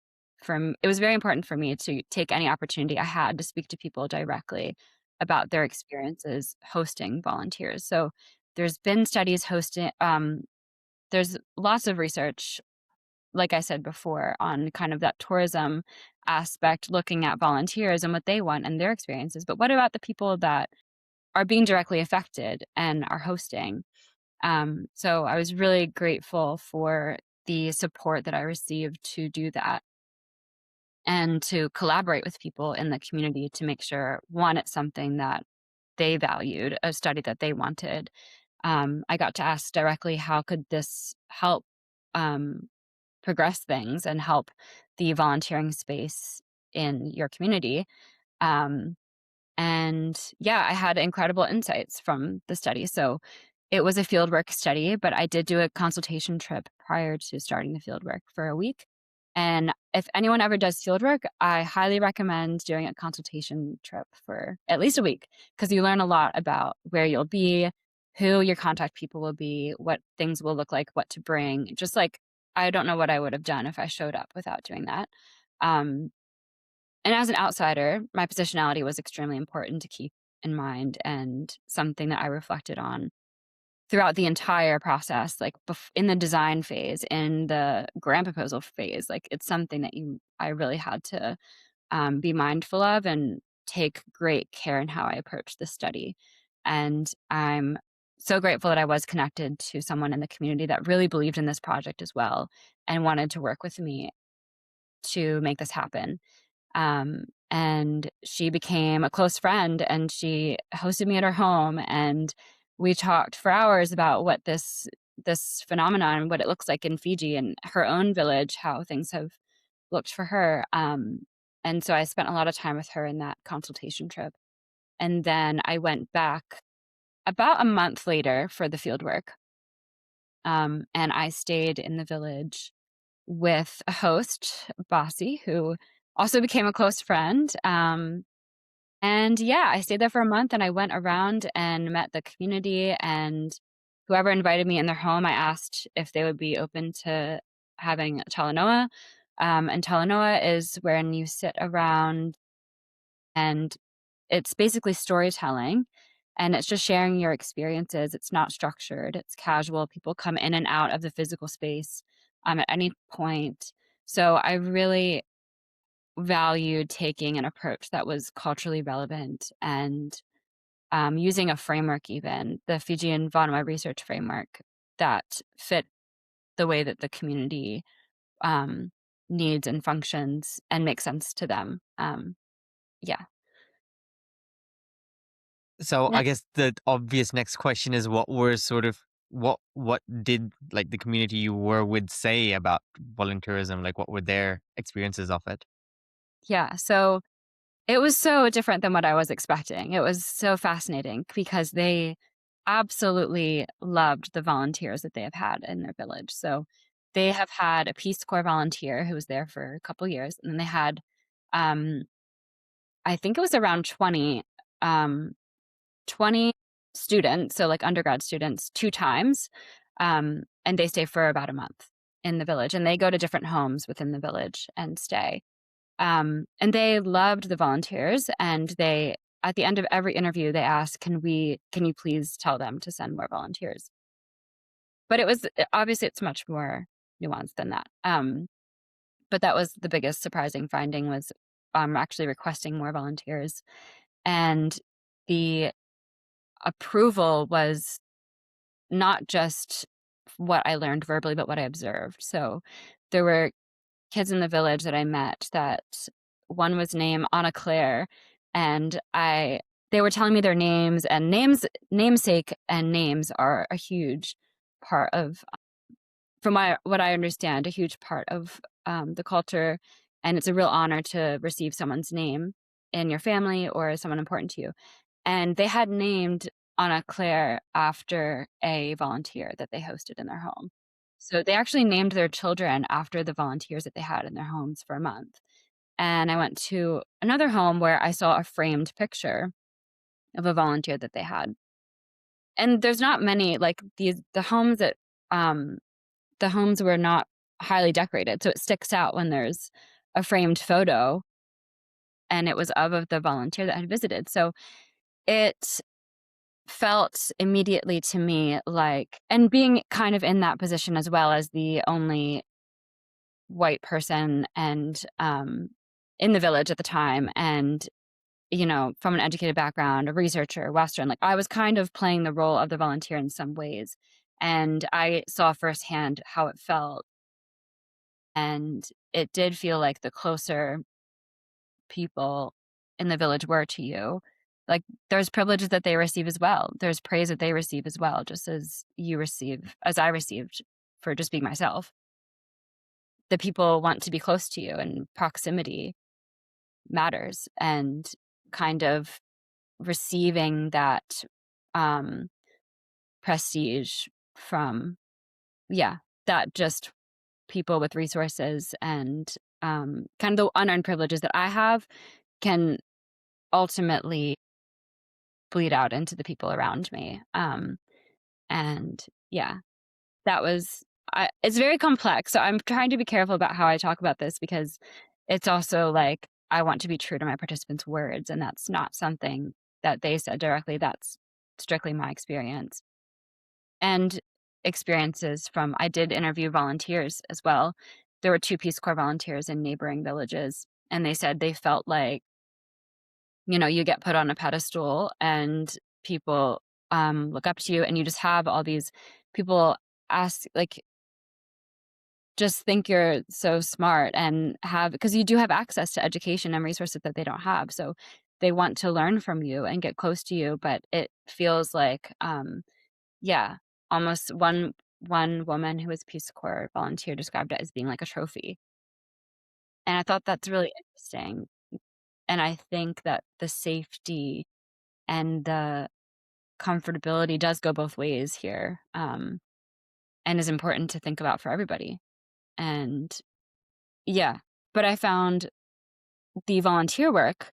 it was very important for me to take any opportunity I had to speak to people directly about their experiences hosting volunteers. So there's been studies hosting there's lots of research, like I said before, on kind of that tourism aspect, looking at volunteers and what they want and their experiences. But what about the people that are being directly affected and are hosting? So I was really grateful for the support that I received to do that and to collaborate with people in the community to make sure, one, it's something that they valued, a study that they wanted. I got to ask directly, how could this help progress things and help the volunteering space in your community? Um, and yeah, I had incredible insights from the study. So it was a fieldwork study, but I did do a consultation trip prior to starting the fieldwork for a week. And if anyone ever does fieldwork, I highly recommend doing a consultation trip for at least a week, because you learn a lot about where you'll be, who your contact people will be, what things will look like, what to bring. Just like, I don't know what I would have done if I showed up without doing that. Um, and as an outsider, my positionality was extremely important to keep in mind, and something that I reflected on throughout the entire process, like in the design phase, in the grant proposal phase. Like, it's something that I really had to be mindful of and take great care in how I approached this study. And I'm so grateful that I was connected to someone in the community that really believed in this project as well and wanted to work with me to make this happen. And she became a close friend, and she hosted me at her home, and we talked for hours about what this phenomenon, what it looks like in Fiji and her own village, how things have looked for her. And so I spent a lot of time with her in that consultation trip. And then I went back about a month later for the field work. And I stayed in the village with a host, Massey, who also became a close friend. And yeah, I stayed there for a month, and I went around and met the community, and whoever invited me in their home, I asked if they would be open to having a talanoa. And talanoa is when you sit around, and it's basically storytelling, and it's just sharing your experiences. It's not structured, it's casual. People come in and out of the physical space at any point. So I really valued taking an approach that was culturally relevant, and using a framework, even the Fijian Vanuatu research framework, that fit the way that the community um, needs and functions and makes sense to them. Yeah. So Yeah. I guess the obvious next question is, what were sort of what did like the community you were with say about volunteerism? Like, what were their experiences of it? Yeah. So it was so different than what I was expecting. It was so fascinating because they absolutely loved the volunteers that they have had in their village. So they have had a Peace Corps volunteer who was there for a couple years, and then they had, um, I think it was around um, 20 students, so like undergrad students, 2 times, and they stay for about a month in the village, and they go to different homes within the village and stay. And they loved the volunteers, and they, at the end of every interview, they asked, can you please tell them to send more volunteers? But it was, obviously it's much more nuanced than that. But that was the biggest surprising finding, was actually requesting more volunteers. And the approval was not just what I learned verbally, but what I observed. So there were kids in the village that I met, that one was named Anna Claire, and they were telling me their names, and namesake and names are a huge part of, from what I understand, a huge part of the culture, and it's a real honor to receive someone's name in your family or someone important to you. And they had named Anna Claire after a volunteer that they hosted in their home. So they actually named their children after the volunteers that they had in their homes for a month. And I went to another home where I saw a framed picture of a volunteer that they had. And there's not many, like, um the homes were not highly decorated. So it sticks out when there's a framed photo, and it was of the volunteer that had visited. So it felt immediately to me like, and being kind of in that position as well, as the only white person and in the village at the time, and from an educated background, a researcher, Western, like, I was kind of playing the role of the volunteer in some ways, and I saw firsthand how it felt. And it did feel like the closer people in the village were to you, Like, there's privileges that they receive as well. There's praise that they receive as well, just as I received for just being myself. The people want to be close to you, and proximity matters, and kind of receiving that prestige from, that just people with resources and kind of the unearned privileges that I have can ultimately bleed out into the people around me. And that was, it's very complex. So I'm trying to be careful about how I talk about this, because it's also like, I want to be true to my participants' words, and that's not something that they said directly. That's strictly my experience. And experiences from, I did interview volunteers as well. There were 2 Peace Corps volunteers in neighboring villages, and they said they felt like, you get put on a pedestal and people look up to you, and you just have all these people ask, like, just think you're so smart, and because you do have access to education and resources that they don't have. So they want to learn from you and get close to you, but it feels like, almost one woman who was Peace Corps volunteer described it as being like a trophy. And I thought that's really interesting. And I think that the safety and the comfortability does go both ways here, and is important to think about for everybody. And but I found the volunteer work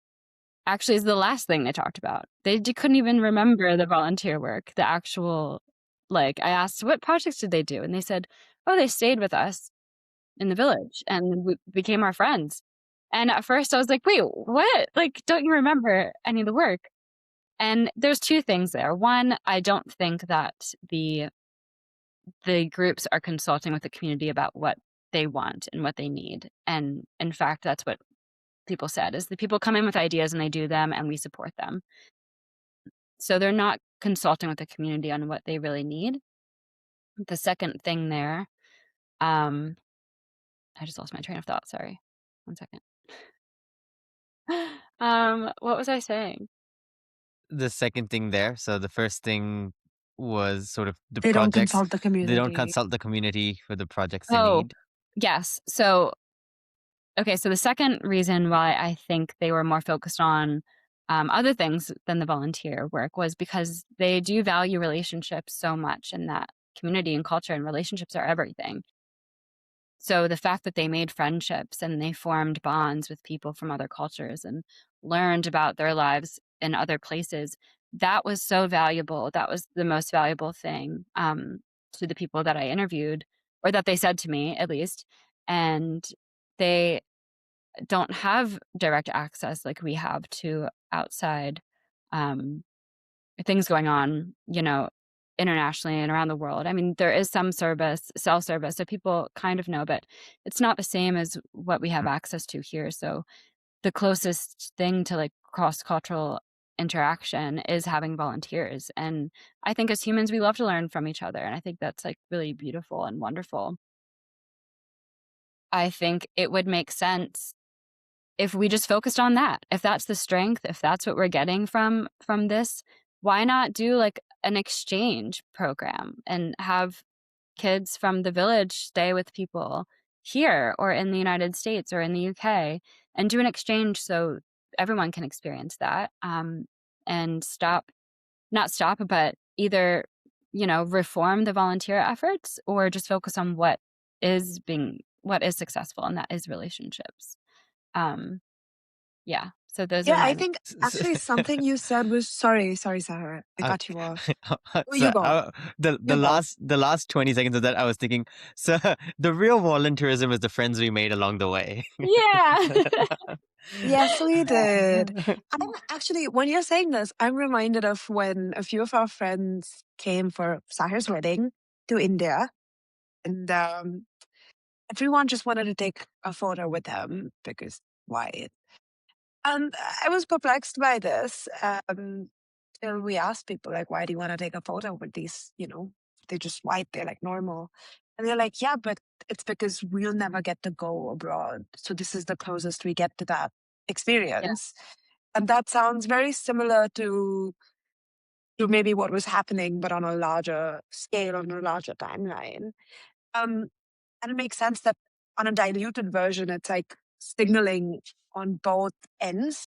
actually is the last thing they talked about. They couldn't even remember the volunteer work, the actual, like, I asked, what projects did they do? And they said, oh, they stayed with us in the village and we became our friends. And at first I was like, wait, what? Like, don't you remember any of the work? And there's 2 things there. One, I don't think that the groups are consulting with the community about what they want and what they need. And in fact, that's what people said, is the people come in with ideas and they do them and we support them. So they're not consulting with the community on what they really need. The second thing there, I just lost my train of thought. Sorry. 1 second. What was I saying? The second thing there. So the first thing was sort of the They don't projects. consult the They don't community. consult the community for the projects they Oh, need. yes. So, okay. So the second reason why I think they were more focused on other things than the volunteer work was because they do value relationships so much, and that community and culture and relationships are everything. So the fact that they made friendships and they formed bonds with people from other cultures and learned about their lives in other places, that was so valuable. That was the most valuable thing to the people that I interviewed, or that they said to me, at least. And they don't have direct access like we have to outside um, things going on, internationally and around the world. I mean, there is some cell service, so people kind of know, but it's not the same as what we have access to here. So the closest thing to like cross-cultural interaction is having volunteers. And I think as humans, we love to learn from each other. And I think that's like really beautiful and wonderful. I think it would make sense if we just focused on that. If that's the strength, if that's what we're getting from this, why not do like an exchange program and have kids from the village stay with people here or in the United States or in the UK, and do an exchange so everyone can experience that, and not stop, but either, reform the volunteer efforts or just focus on what is successful, and that is relationships. Um, so those are Yeah, I my think actually something you said was sorry, Sarah. I Uh, cut you off. Oh, so you go. the You go. last 20 seconds of that, I was thinking, so the real volunteerism is the friends we made along the way. Yeah. Yes, we did. I'm actually, when you're saying this, I'm reminded of when a few of our friends came for Sahir's wedding to India, and everyone just wanted to take a photo with them because why? And I was perplexed by this. Till we asked people, like, why do you want to take a photo with these, they're just white, they're like normal. And they're like, yeah, but it's because we'll never get to go abroad. So this is the closest we get to that Yeah. experience. And that sounds very similar to maybe what was happening, but on a larger scale, on a larger timeline. Um, and it makes sense that on a diluted version, it's like signaling on both ends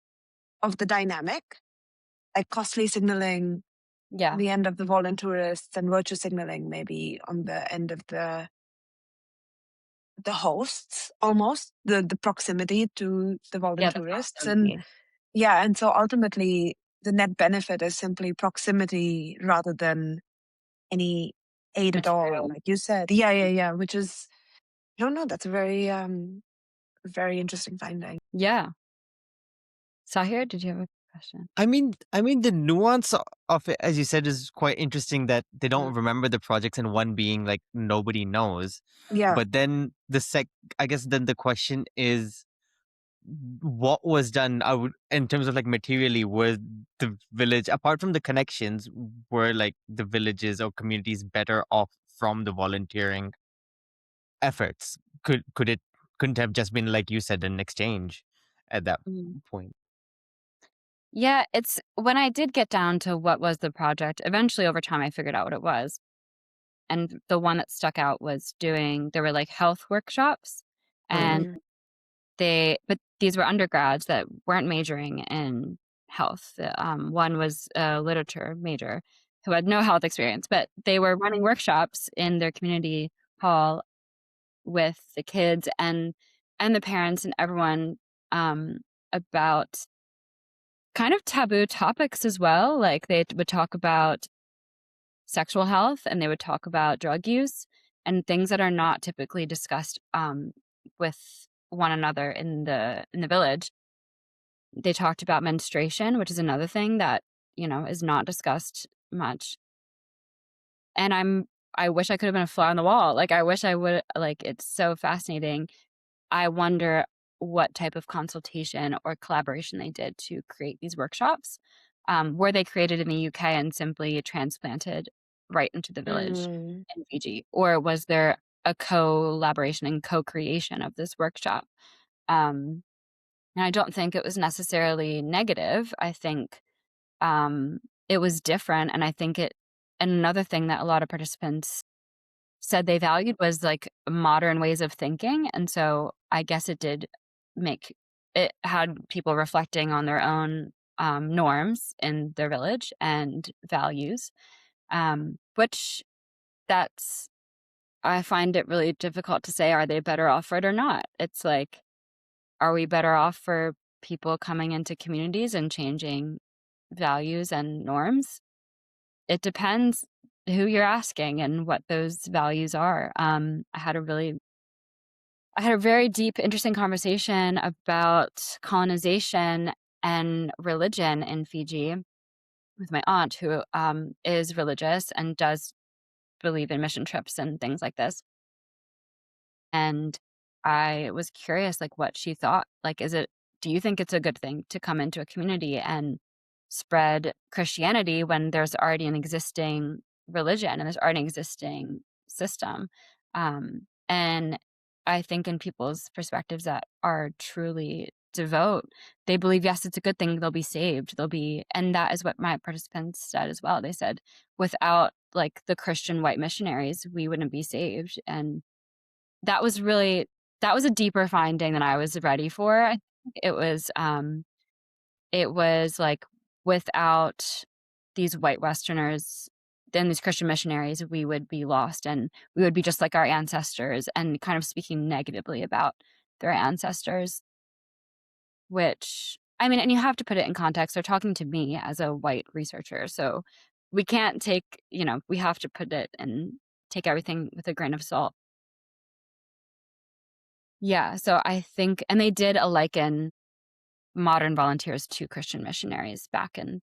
of the dynamic, like costly signaling Yeah. the end of the volunteerists and virtue signaling maybe on the end of the hosts, almost the proximity to the Yeah, the volunteerists. And proximity. yeah, and so ultimately the net benefit is simply proximity rather than any aid at all, Material. like you said. Yeah, which is, I don't know, that's a very interesting finding. Yeah. Sahir, did you have a question? I mean, the nuance of it, as you said, is quite interesting that they don't Mm. remember the projects and one being like nobody knows. Yeah. But then I guess then the question is, what was done? In terms of like materially, were the village, apart from the connections, were like the villages or communities better off from the volunteering efforts? Couldn't have just been, like you said, an exchange at that Mm. point? Yeah, it's when I did get down to what was the project, eventually over time I figured out what it was. And the one that stuck out was there were like health workshops, and but these were undergrads that weren't majoring in health. One was a literature major who had no health experience, but they were running workshops in their community hall with the kids and the parents and everyone, about kind of taboo topics as well. Like they would talk about sexual health and they would talk about drug use and things that are not typically discussed with one another in the village. They talked about menstruation, which is another thing that, is not discussed much. And I wish I could have been a fly on the wall. Like I wish I would, like, it's so fascinating. I wonder what type of consultation or collaboration they did to create these workshops. Were they created in the UK and simply transplanted right into the village Mm. in Fiji? Or was there a collaboration and co-creation of this workshop? Um, and I don't think it was necessarily negative. I think it was different. And another thing that a lot of participants said they valued was like modern ways of thinking. And so I guess it had people reflecting on their own norms in their village and values, which I find it really difficult to say, are they better off for it or not? It's like, are we better off for people coming into communities and changing values and norms? It depends who you're asking and what those values are. I had a very deep, interesting conversation about colonization and religion in Fiji with my aunt, who is religious and does believe in mission trips and things like this. And I was curious, like, what she thought. Like, do you think it's a good thing to come into a community and spread Christianity when there's already an existing religion and there's already an existing system? And I think in people's perspectives that are truly devout, they believe, yes, it's a good thing, they'll be saved. And that is what my participants said as well. They said, without like the Christian white missionaries, we wouldn't be saved. And that was a deeper finding than I was ready for. I think it was like, without these white Westerners, then these Christian missionaries, we would be lost and we would be just like our ancestors and kind of speaking negatively about their ancestors, which, I mean, and you have to put it in context. They're talking to me as a white researcher. So we can't we have to put it and take everything with a grain of salt. Yeah, so I think, and they did liken modern volunteers to Christian missionaries back in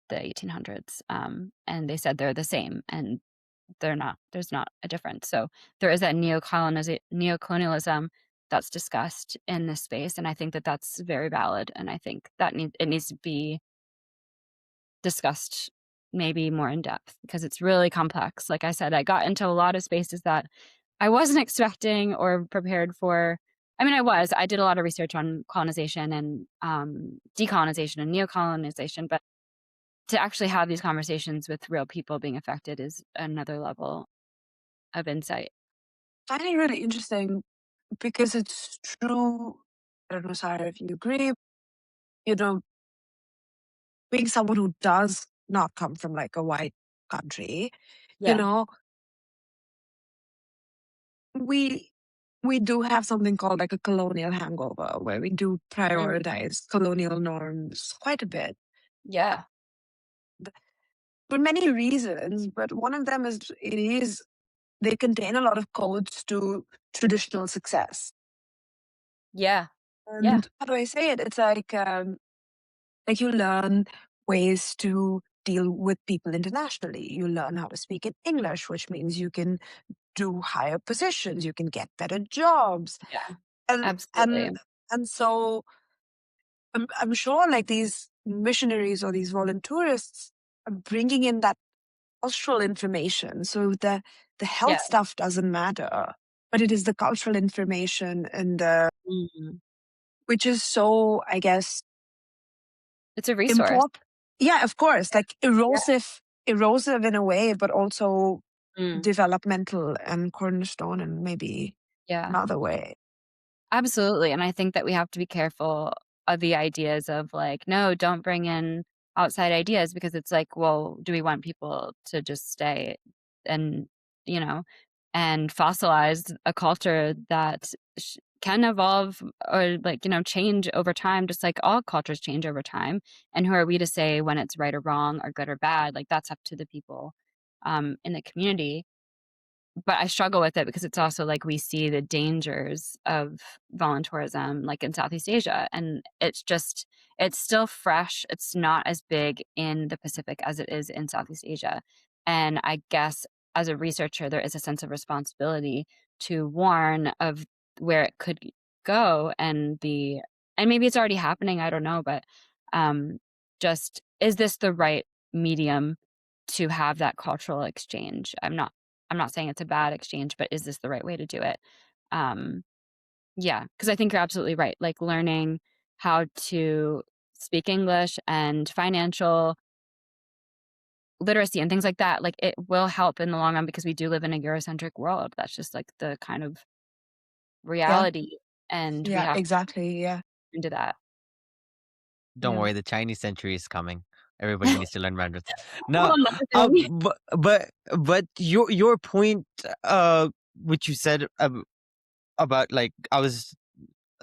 the 1800s, and they said they're the same, and they're not. There's not a difference. So there is that neocolonialism that's discussed in this space, and I think that that's very valid, and I think that it needs to be discussed maybe more in depth because it's really complex. Like I said, I got into a lot of spaces that I wasn't expecting or prepared for. I mean, I did a lot of research on colonization and decolonization and neocolonization, but to actually have these conversations with real people being affected is another level of insight. I find it really interesting because it's true. I don't know, Sarah, if you agree, you know, being someone who does not come from like a white country, you Yeah. know, we we do have something called like a colonial hangover where we do Mm. prioritize colonial norms quite a bit Yeah. for many reasons, but one of them is they contain a lot of codes to traditional success. Yeah. Yeah. And how do I say it? It's like you learn ways to deal with people internationally. You learn how to speak in English, which means you can do higher positions, you can get better jobs. Yeah. And Absolutely. and so I'm sure like these missionaries or these volunteerists are bringing in that cultural information. So the Yeah. health stuff doesn't matter, but it is the cultural information and Mhm. which is so, I guess, It's a resource. important. Yeah, of course, like Yeah. erosive in a way, but also Mm. developmental and cornerstone in maybe Yeah. another way. Absolutely, and I think that we have to be careful of the ideas of like, "No, don't bring in outside ideas," because it's like, well, do we want people to just stay and, you know, and fossilize a culture that can evolve or like, change over time, just like all cultures change over time, and who are we to say when it's right or wrong or good or bad? Like, that's up to the people, in the community. But I struggle with it because it's also like we see the dangers of voluntourism, like in Southeast Asia, and it's still fresh. It's not as big in the Pacific as it is in Southeast Asia. And I guess as a researcher, there is a sense of responsibility to warn of where it could go and maybe it's already happening, I don't know, but um just is this the right medium to have that cultural exchange? I'm not saying it's a bad exchange, but is this the right way to do it? Um, yeah, because I think you're absolutely right. Like learning how to speak English and financial literacy and things like that, like it will help in the long run because we do live in a Eurocentric world. That's just like the kind of Yeah, reality, and we yeah, have to exactly. Yeah, into that. Don't yeah, worry, the Chinese century is coming. Everybody needs to learn Mandarin. Oh, No, another thing. but your point, which you said about like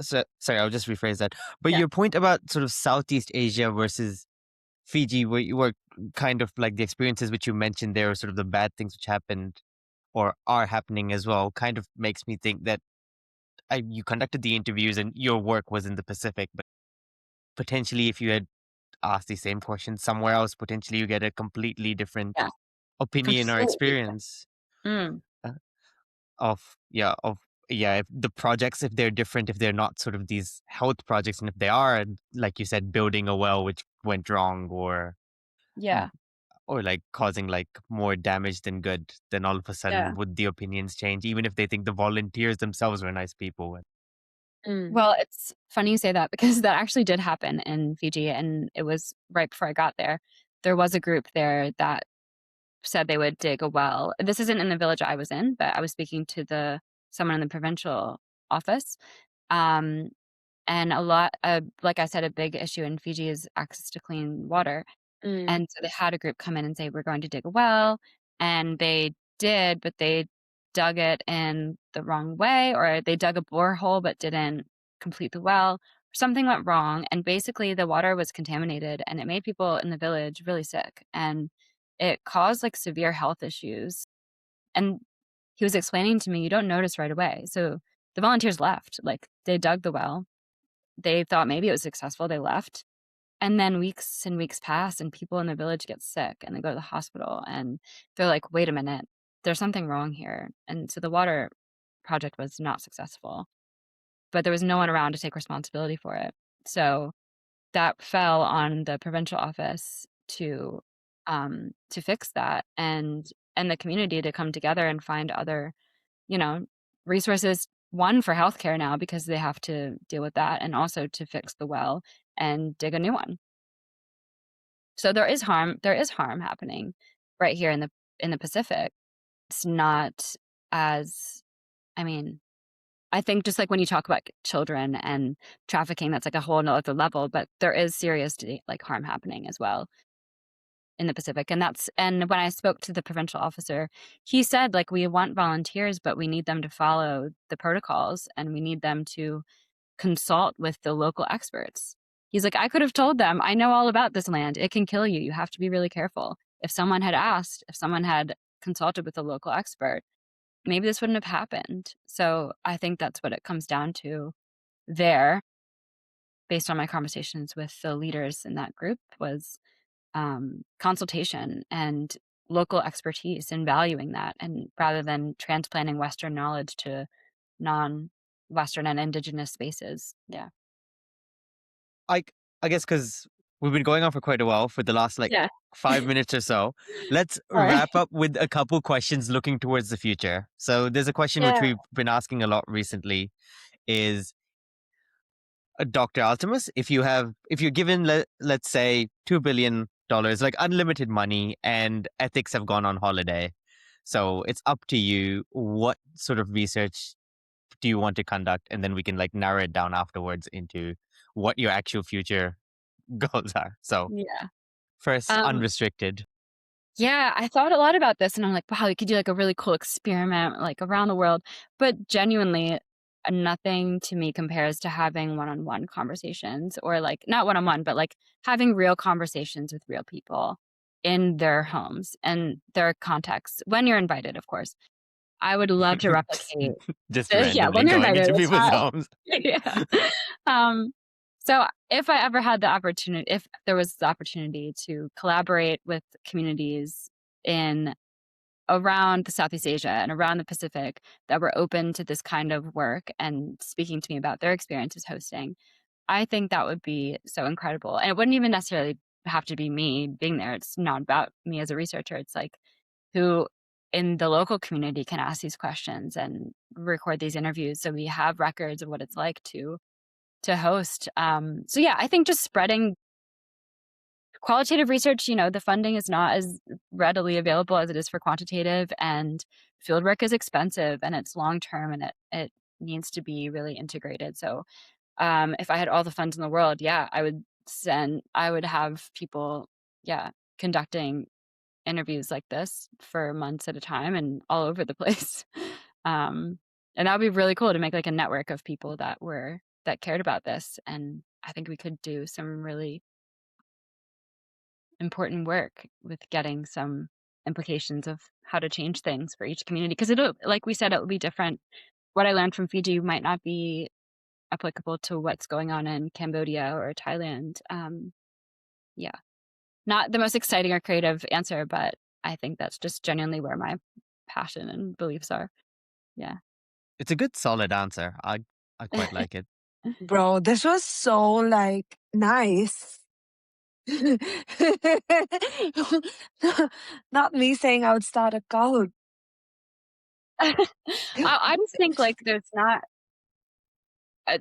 sorry, I'll just rephrase that. But Yeah, your point about sort of Southeast Asia versus Fiji, where you were kind of like the experiences which you mentioned there, or sort of the bad things which happened or are happening as well, kind of makes me think that you conducted the interviews and your work was in the Pacific, but potentially if you had asked the same question somewhere else, potentially you get a completely different yeah, opinion or completely different. experience Mm, uh, of if the projects, if they're different, if they're not sort of these health projects, and if they are, like you said, building a well which went wrong, yeah, or like causing like more damage than good, then all of a yeah. sudden would the opinions change, even if they think the volunteers themselves were nice people? mm, Well, it's funny you say that because that actually did happen in Fiji, and it was right before I got there. There was a group there that said they would dig a well. This isn't in the village I was in, but I was speaking to someone in the provincial office. Um, and like I said, a big issue in Fiji is access to clean water. mm, And so they had a group come in and say, "We're going to dig a well." And they did, but they dug it in the wrong way, or they dug a borehole but didn't complete the well. Something went wrong. And basically, the water was contaminated and it made people in the village really sick. And it caused like severe health issues. And he was explaining to me, you don't notice right away. So the volunteers left. Like they dug the well. They thought maybe it was successful. They left and then weeks and weeks pass and people in the village get sick and they go to the hospital and they're like, wait a minute, there's something wrong here. And so the water project was not successful, but there was no one around to take responsibility for it. So that fell on the provincial office to fix that and the community to come together and find other, you know, resources one for healthcare now because they have to deal with that, and also to fix the well and dig a new one. So there is harm happening right here in the Pacific. It's not as, I mean, I think just like when you talk about children and trafficking, that's like a whole nother level, but there is serious like harm happening as well in the Pacific. And when I spoke to the provincial officer, he said, like, we want volunteers, but we need them to follow the protocols and we need them to consult with the local experts. He's like, I could have told them, I know all about this land. It can kill you. You have to be really careful. If someone had consulted with a local expert, maybe this wouldn't have happened. So I think that's what it comes down to there, based on my conversations with the leaders in that group, was consultation and local expertise and valuing that, and rather than transplanting Western knowledge to non-Western and indigenous spaces. Yeah. I guess because we've been going on for quite a while, for the last like Yeah. 5 minutes or so. Let's All right. wrap up with a couple questions looking towards the future. So there's a question which Yeah. we've been asking a lot recently is, Dr. Altemus, if you're given, let's say, $2 billion, like unlimited money, and ethics have gone on holiday, so it's up to you, what sort of research do you want to conduct? And then we can like narrow it down afterwards into what your actual future goals are. So Yeah. first, Um, unrestricted. Yeah, I thought a lot about this and I'm like, wow, we could do like a really cool experiment like around the world. But genuinely, nothing to me compares to having one-on-one conversations, or like not one-on-one, but like having real conversations with real people in their homes and their contexts when you're invited, of course. I would love to replicate Just yeah, randomly when you're going invited, into it's people's not homes. yeah. Um, so if I ever had the opportunity, if there was the opportunity to collaborate with communities in around the Southeast Asia and around the Pacific that were open to this kind of work and speaking to me about their experiences hosting, I think that would be so incredible. And it wouldn't even necessarily have to be me being there. It's not about me as a researcher. It's like who in the local community can ask these questions and record these interviews, so we have records of what it's like to host. So yeah, I think just spreading qualitative research, the funding is not as readily available as it is for quantitative, and fieldwork is expensive and it's long term, and it needs to be really integrated. So if I had all the funds in the world, yeah, I would have people, yeah, conducting interviews like this for months at a time and all over the place. And that would be really cool to make like a network of people that cared about this. And I think we could do some really important work with getting some implications of how to change things for each community. Because it'll, like we said, it will be different. What I learned from Fiji might not be applicable to what's going on in Cambodia or Thailand. Yeah. Not the most exciting or creative answer, but I think that's just genuinely where my passion and beliefs are. Yeah. It's a good, solid answer. I quite like it. Bro, this was so like nice. Not me saying I would start a cult. I just think like there's not,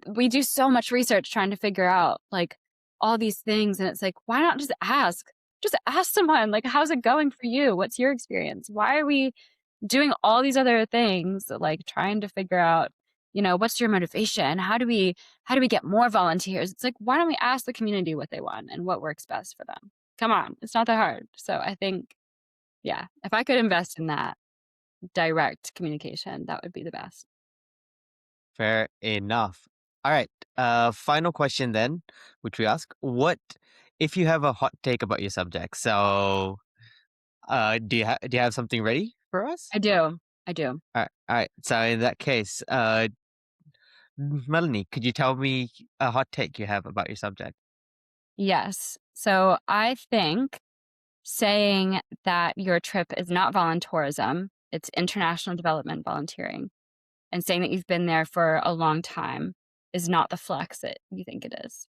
we do so much research trying to figure out like all these things. And it's like, why not just ask? Just ask someone, like, how's it going for you? What's your experience? Why are we doing all these other things, like trying to figure out, what's your motivation? How do we get more volunteers? It's like, why don't we ask the community what they want and what works best for them? Come on, it's not that hard. So I think, yeah, if I could invest in that direct communication, that would be the best. Fair enough. All right. Final question then, which we ask: what if you have a hot take about your subject? So, do you have something ready for us? I do. All right. All right. So in that case, Melanie, could you tell me a hot take you have about your subject? Yes. So I think saying that your trip is not voluntourism, it's international development volunteering, and saying that you've been there for a long time is not the flex that you think it is.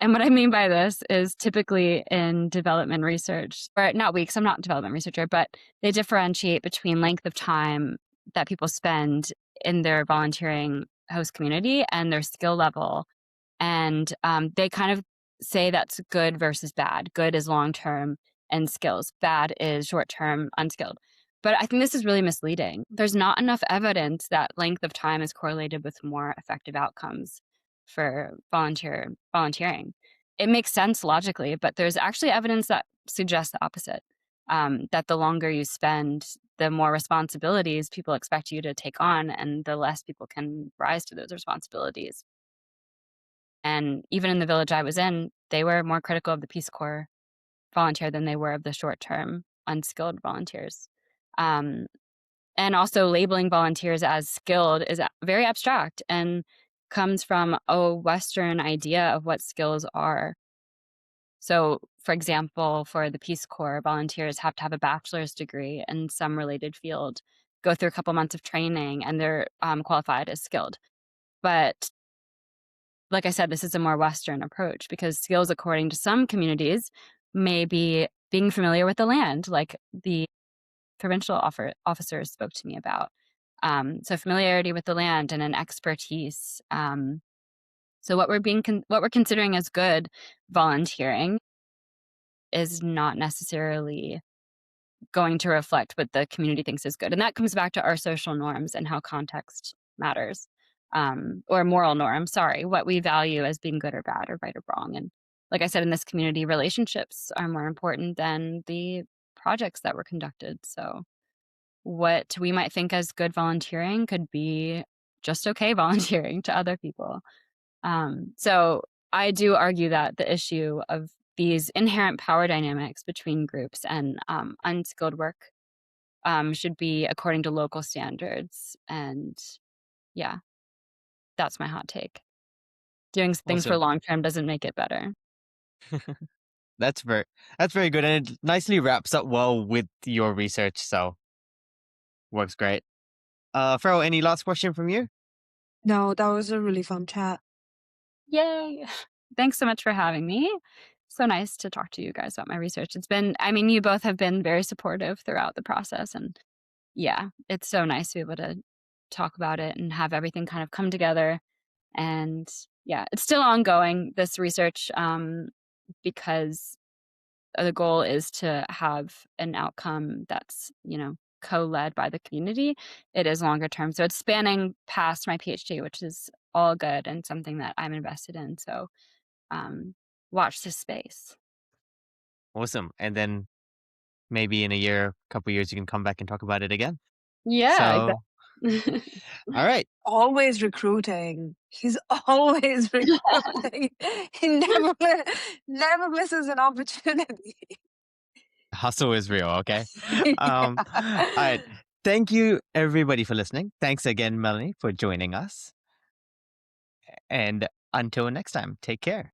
And what I mean by this is typically in development research, or not weeks, I'm not a development researcher, but they differentiate between length of time that people spend in their volunteering host community and their skill level. And they kind of say that's good versus bad. Good is long-term and skills. Bad is short-term, unskilled. But I think this is really misleading. There's not enough evidence that length of time is correlated with more effective outcomes for volunteering. It makes sense logically, but there's actually evidence that suggests the opposite. That the longer you spend, the more responsibilities people expect you to take on, and the less people can rise to those responsibilities. And even in the village I was in, they were more critical of the Peace Corps volunteer than they were of the short-term, unskilled volunteers. And also labeling volunteers as skilled is very abstract and comes from a Western idea of what skills are. So, for example, for the Peace Corps, volunteers have to have a bachelor's degree in some related field, go through a couple months of training, and they're qualified as skilled. But like I said, this is a more Western approach because skills, according to some communities, may be being familiar with the land, like the provincial officers spoke to me about. So familiarity with the land and an expertise. So what we're considering as good volunteering is not necessarily going to reflect what the community thinks is good. And that comes back to our social norms and how context matters, or moral norms, what we value as being good or bad or right or wrong. And like I said, in this community, relationships are more important than the projects that were conducted. So what we might think as good volunteering could be just okay volunteering to other people. So I do argue that the issue of these inherent power dynamics between groups and unskilled work should be according to local standards. And yeah, that's my hot take. Doing things for Awesome. long term doesn't make it better. That's very good, and it nicely wraps up well with your research. So works great. Farrell, any last question from you? No, that was a really fun chat. Yay! Thanks so much for having me. So nice to talk to you guys about my research. You both have been very supportive throughout the process. And yeah, it's so nice to be able to talk about it and have everything kind of come together. And yeah, it's still ongoing, this research, because the goal is to have an outcome that's, co-led by the community. It is longer term. So it's spanning past my PhD, which is all good and something that I'm invested in. So watch this space. Awesome. And then maybe in a couple years, you can come back and talk about it again. Yeah, So, exactly. all right. Always recruiting. He's always recruiting. He never misses an opportunity. Hustle is real. Okay. All Yeah. right. Thank you, everybody, for listening. Thanks again, Melanie, for joining us. And until next time, take care.